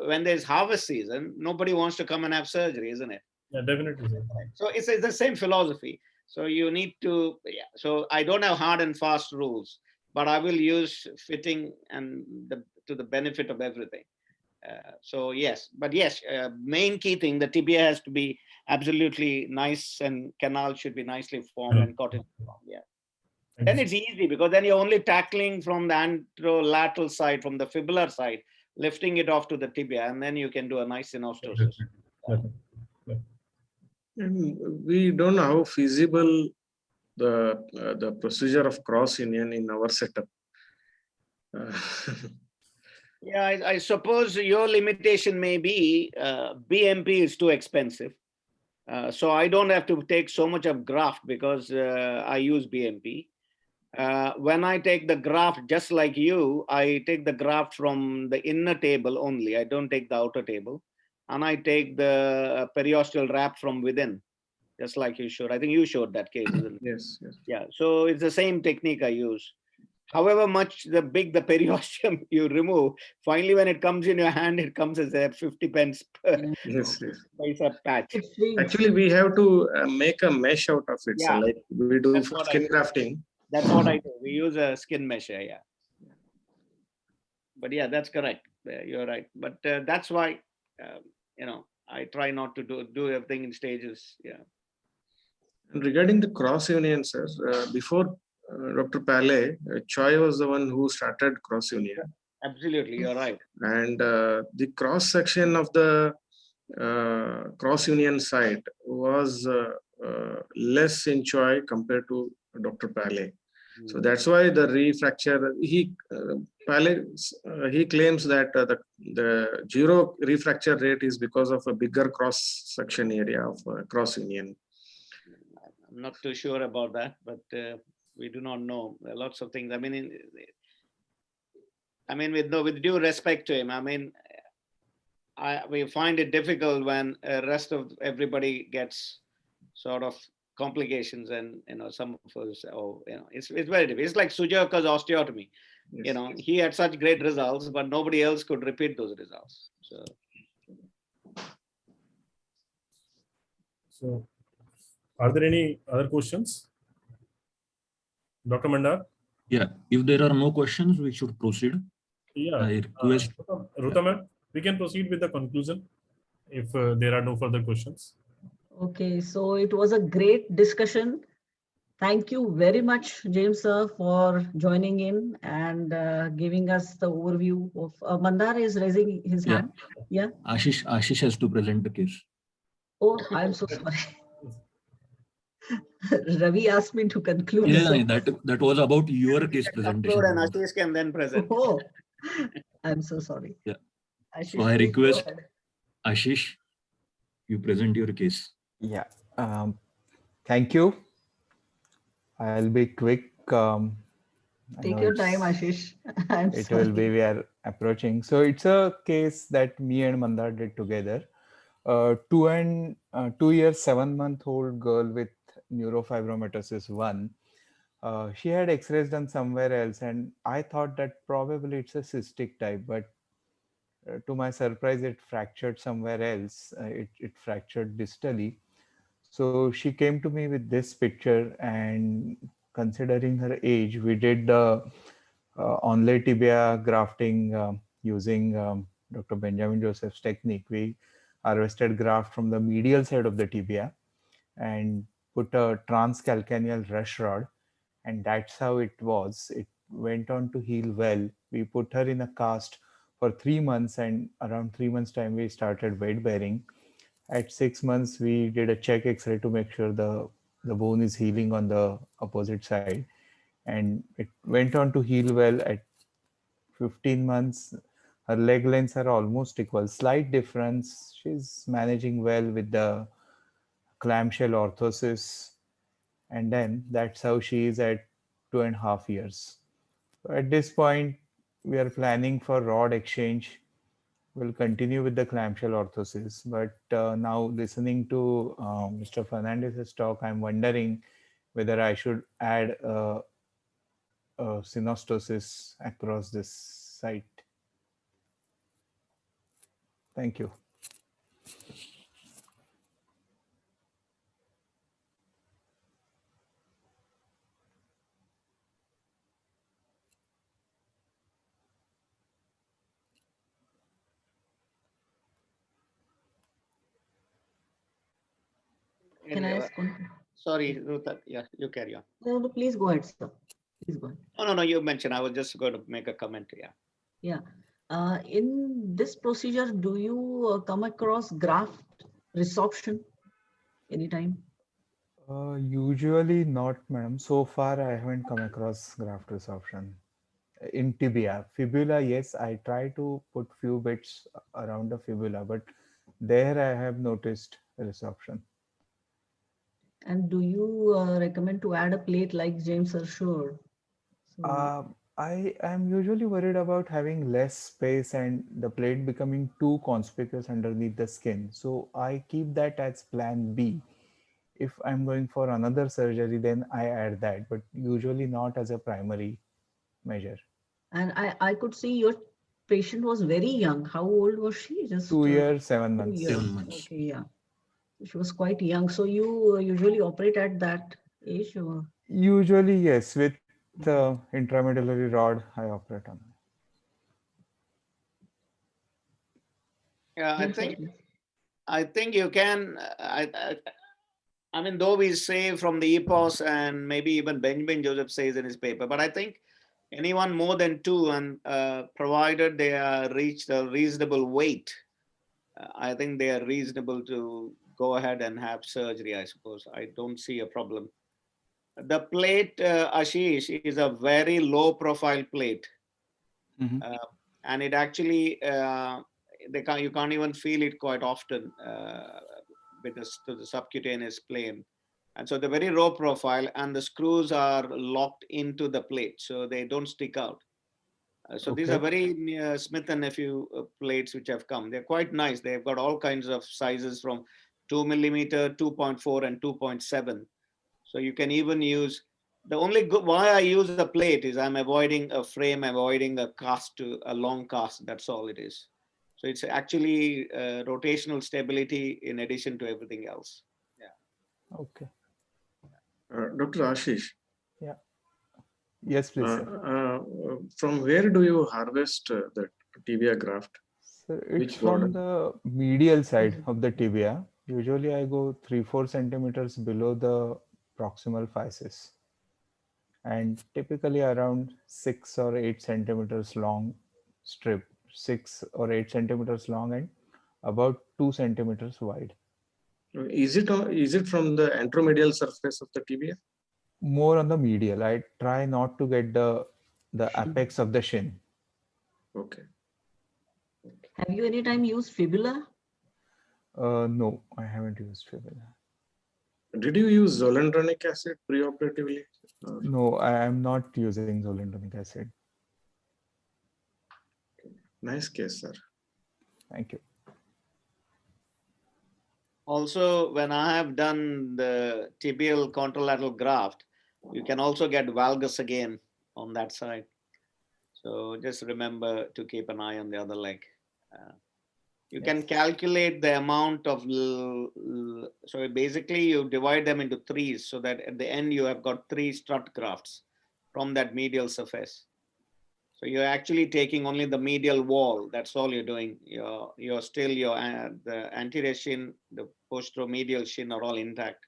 when there's harvest season, nobody wants to come and have surgery, isn't it? Yeah, definitely. So it's the same philosophy. So you need to, yeah. So I don't have hard and fast rules, but I will use fitting and to the benefit of everything. So yes, but yes, main key thing, the tibia has to be absolutely nice and canal should be nicely formed and cottage formed. Yeah. Then it's easy because then you're only tackling from the anterolateral side, from the fibular side, lifting it off to the tibia, and then you can do a nice synostosis. And we don't know how feasible the procedure of cross union in our setup. Yeah, I suppose your limitation may be BMP is too expensive. So I don't have to take so much of graft because I use BMP. When I take the graft, just like you, I take the graft from the inner table only. I don't take the outer table. And I take the periosteal wrap from within, just like you showed. I think you showed that case, isn't it? Yes, yes. Yeah, so it's the same technique I use. However much the periosteum you remove, finally when it comes in your hand, it comes as a 50 pence per Yes, yes. patch. Actually, we have to make a mesh out of it. Yeah. So like we do That's for what skin grafting. That's what I do. We use a skin mesher, yeah. But yeah, that's correct. You're right. But that's why, I try not to do everything in stages. Yeah. And regarding the cross union, sir, before Dr. Pale, Choi was the one who started cross union. Absolutely, you're right. And the cross section of the cross union site was less in Choi compared to Dr. Pale. So that's why the refracture, he claims that the zero refracture rate is because of a bigger cross section area of cross union. I'm not too sure about that, but we do not know. There are lots of things. With due respect to him, we find it difficult when the rest of everybody gets sort of complications, and some of us, it's very difficult. It's like Sujakar's osteotomy. Yes. He had such great results, but nobody else could repeat those results. So, are there any other questions? Dr. Mandar? Yeah, if there are no questions, we should proceed. Yeah. I request. Ruta ma'am, we can proceed with the conclusion if there are no further questions. Okay, so it was a great discussion. Thank you very much, James sir, for joining in and giving us the overview of Mandar is raising his hand. Yeah. Ashish has to present the case. Oh, I'm so sorry. Ravi asked me to conclude. Yeah, that was about your case presentation. And Ashish can then present. Oh, I'm so sorry. Yeah. Ashish, So I request Ashish, you present your case. Yeah. Thank you. I'll be quick. Take your time, Ashish. It will be, we are approaching. So it's a case that me and Mandar did together. 2 years, 7-month-old girl with neurofibromatosis 1. She had X-rays done somewhere else, and I thought that probably it's a cystic type, but to my surprise, it fractured somewhere else. It fractured distally. So she came to me with this picture, and considering her age, we did the onlay tibia grafting using Dr. Benjamin Joseph's technique. We harvested graft from the medial side of the tibia and put a transcalcaneal rush rod, and that's how it was. It went on to heal well. We put her in a cast for 3 months, and around 3 months time we started weight bearing. At 6 months we did a check x-ray to make sure the bone is healing on the opposite side, and it went on to heal well. At 15 months her leg lengths are almost equal, slight difference. She's managing well with the clamshell orthosis, and then that's how she is at 2.5 years. At this point, we are planning for rod exchange. We'll continue with the clamshell orthosis, but now listening to Mr. Fernandes' talk, I'm wondering whether I should add a synostosis across this site. Thank you. Can I ask one? Sorry, Ruta. Yeah, you carry on. No, no, please go ahead, sir. Please go ahead. Oh, no, you mentioned. I was just going to make a comment. Yeah. Yeah. In this procedure, do you come across graft resorption anytime? Usually not, madam. So far, I haven't come across graft resorption. In tibia, fibula, yes, I try to put few bits around the fibula, but there I have noticed resorption. And do you recommend to add a plate like James Hershore? I am usually worried about having less space and the plate becoming too conspicuous underneath the skin. So I keep that as plan B. If I'm going for another surgery, then I add that, but usually not as a primary measure. And I could see your patient was very young. How old was she? Just 2 years, 7 2 months. years. 7 months. Okay, yeah. She was quite young. So you usually operate at that age? Or? Usually, yes, with the intramedullary rod, I operate on. Yeah, Yes, sir. I think you can. I mean, though we say from the EPOS and maybe even Benjamin Joseph says in his paper, but I think anyone more than 2 and provided they are reached a reasonable weight, I think they are reasonable to go ahead and have surgery, I suppose. I don't see a problem. The plate, Ashish, is a very low profile plate. Mhm. And it actually, you can't even feel it quite often with to the subcutaneous plane. And so the very low profile and the screws are locked into the plate, so they don't stick out. So these are very Smith and Nephew plates which have come. They're quite nice. They've got all kinds of sizes from 2 millimeter, 2.4 and 2.7. So you can even use, the only why I use the plate is I'm avoiding a frame, avoiding a cast to a long cast. That's all it is. So it's actually rotational stability in addition to everything else. Yeah. Okay. Dr. Ashish, Yeah. Yes, please, sir. from where do you harvest that tibia graft? So it's Which from border? the medial side of the tibia. Usually I go 3-4 centimeters below the proximal physis, and typically around 6 or 8 centimeters long strip, 6 or 8 centimeters long and about 2 centimeters wide. Is it from the anteromedial surface of the tibia? More on the medial. I try not to get the apex of the shin. Okay. Have you any time used fibula? No, I haven't used fibula. Did you use zoledronic acid preoperatively? No, I am not using zoledronic acid. Nice case, sir. Thank you. Also, when I have done the tibial contralateral graft, you can also get valgus again on that side. So just remember to keep an eye on the other leg. You can calculate the amount of, so basically you divide them into 3s so that at the end you have got 3 strut grafts from that medial surface. So you're actually taking only the medial wall. That's all you're doing. You're still the anterior shin, the posteromedial shin are all intact.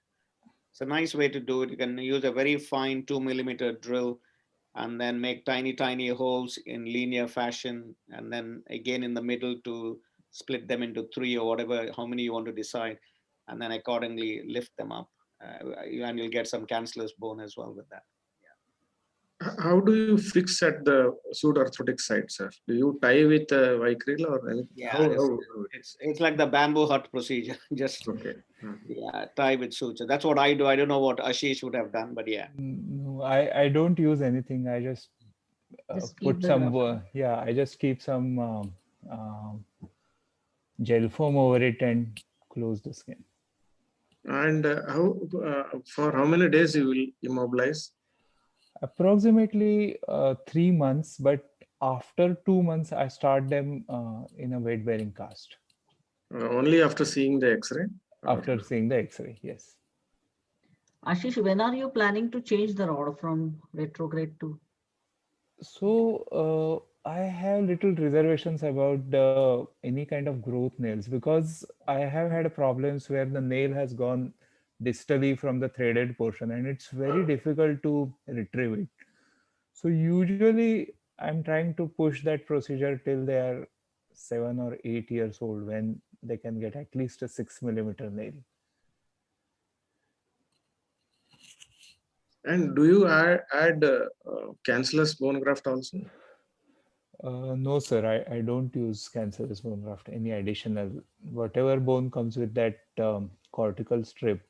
It's a nice way to do it. You can use a very fine 2 millimeter drill and then make tiny, tiny holes in linear fashion. And then again in the middle to split them into 3 or whatever, how many you want to decide. And then accordingly lift them up. And you'll get some cancellous bone as well with that. How do you fix at the pseudoarthrotic site, sir? Do you tie with Vicryl or anything? Yeah, it's like the bamboo hut procedure. Just tie with suture. That's what I do. I don't know what Ashish would have done, but yeah. No, I don't use anything. I just put some I just keep some gel foam over it and close the skin. And for how many days you will immobilize? Approximately 3 months, but after 2 months I start them in a weight bearing cast. Only after seeing the X-ray? After seeing the X-ray, yes. Ashish, when are you planning to change the rod from retrograde to? So I have little reservations about any kind of growth nails, because I have had problems where the nail has gone distally from the threaded portion, and it's very difficult to retrieve it. So usually I'm trying to push that procedure till they are 7 or 8 years old, when they can get at least a 6 millimeter nail. And do you add cancellous bone graft also? No, sir, I don't use cancellous bone graft, any additional. Whatever bone comes with that cortical strip,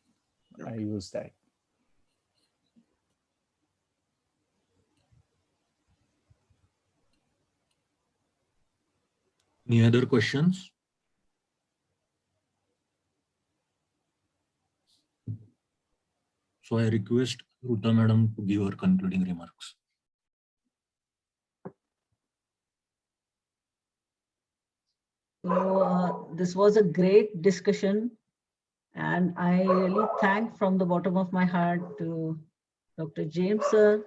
I use that. Any other questions? So I request Ruta madam to give her concluding remarks. So this was a great discussion, and I really thank from the bottom of my heart to Dr. James sir.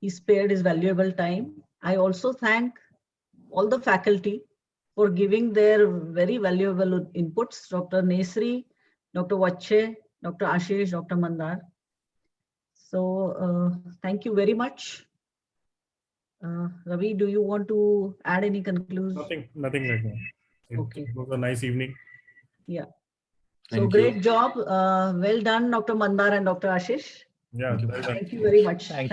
He spared his valuable time. I also thank all the faculty for giving their very valuable inputs, Dr. Nesari, Dr. Wachche, Dr. Ashish, Dr. Mandar. So thank you very much. Ravi, do you want to add any conclusion? Nothing like that. Okay. It was a nice evening. Yeah. Thank So you. great job. Well done, Dr. Mandar and Dr. Ashish. Yeah, well done. Thank you very much. Thank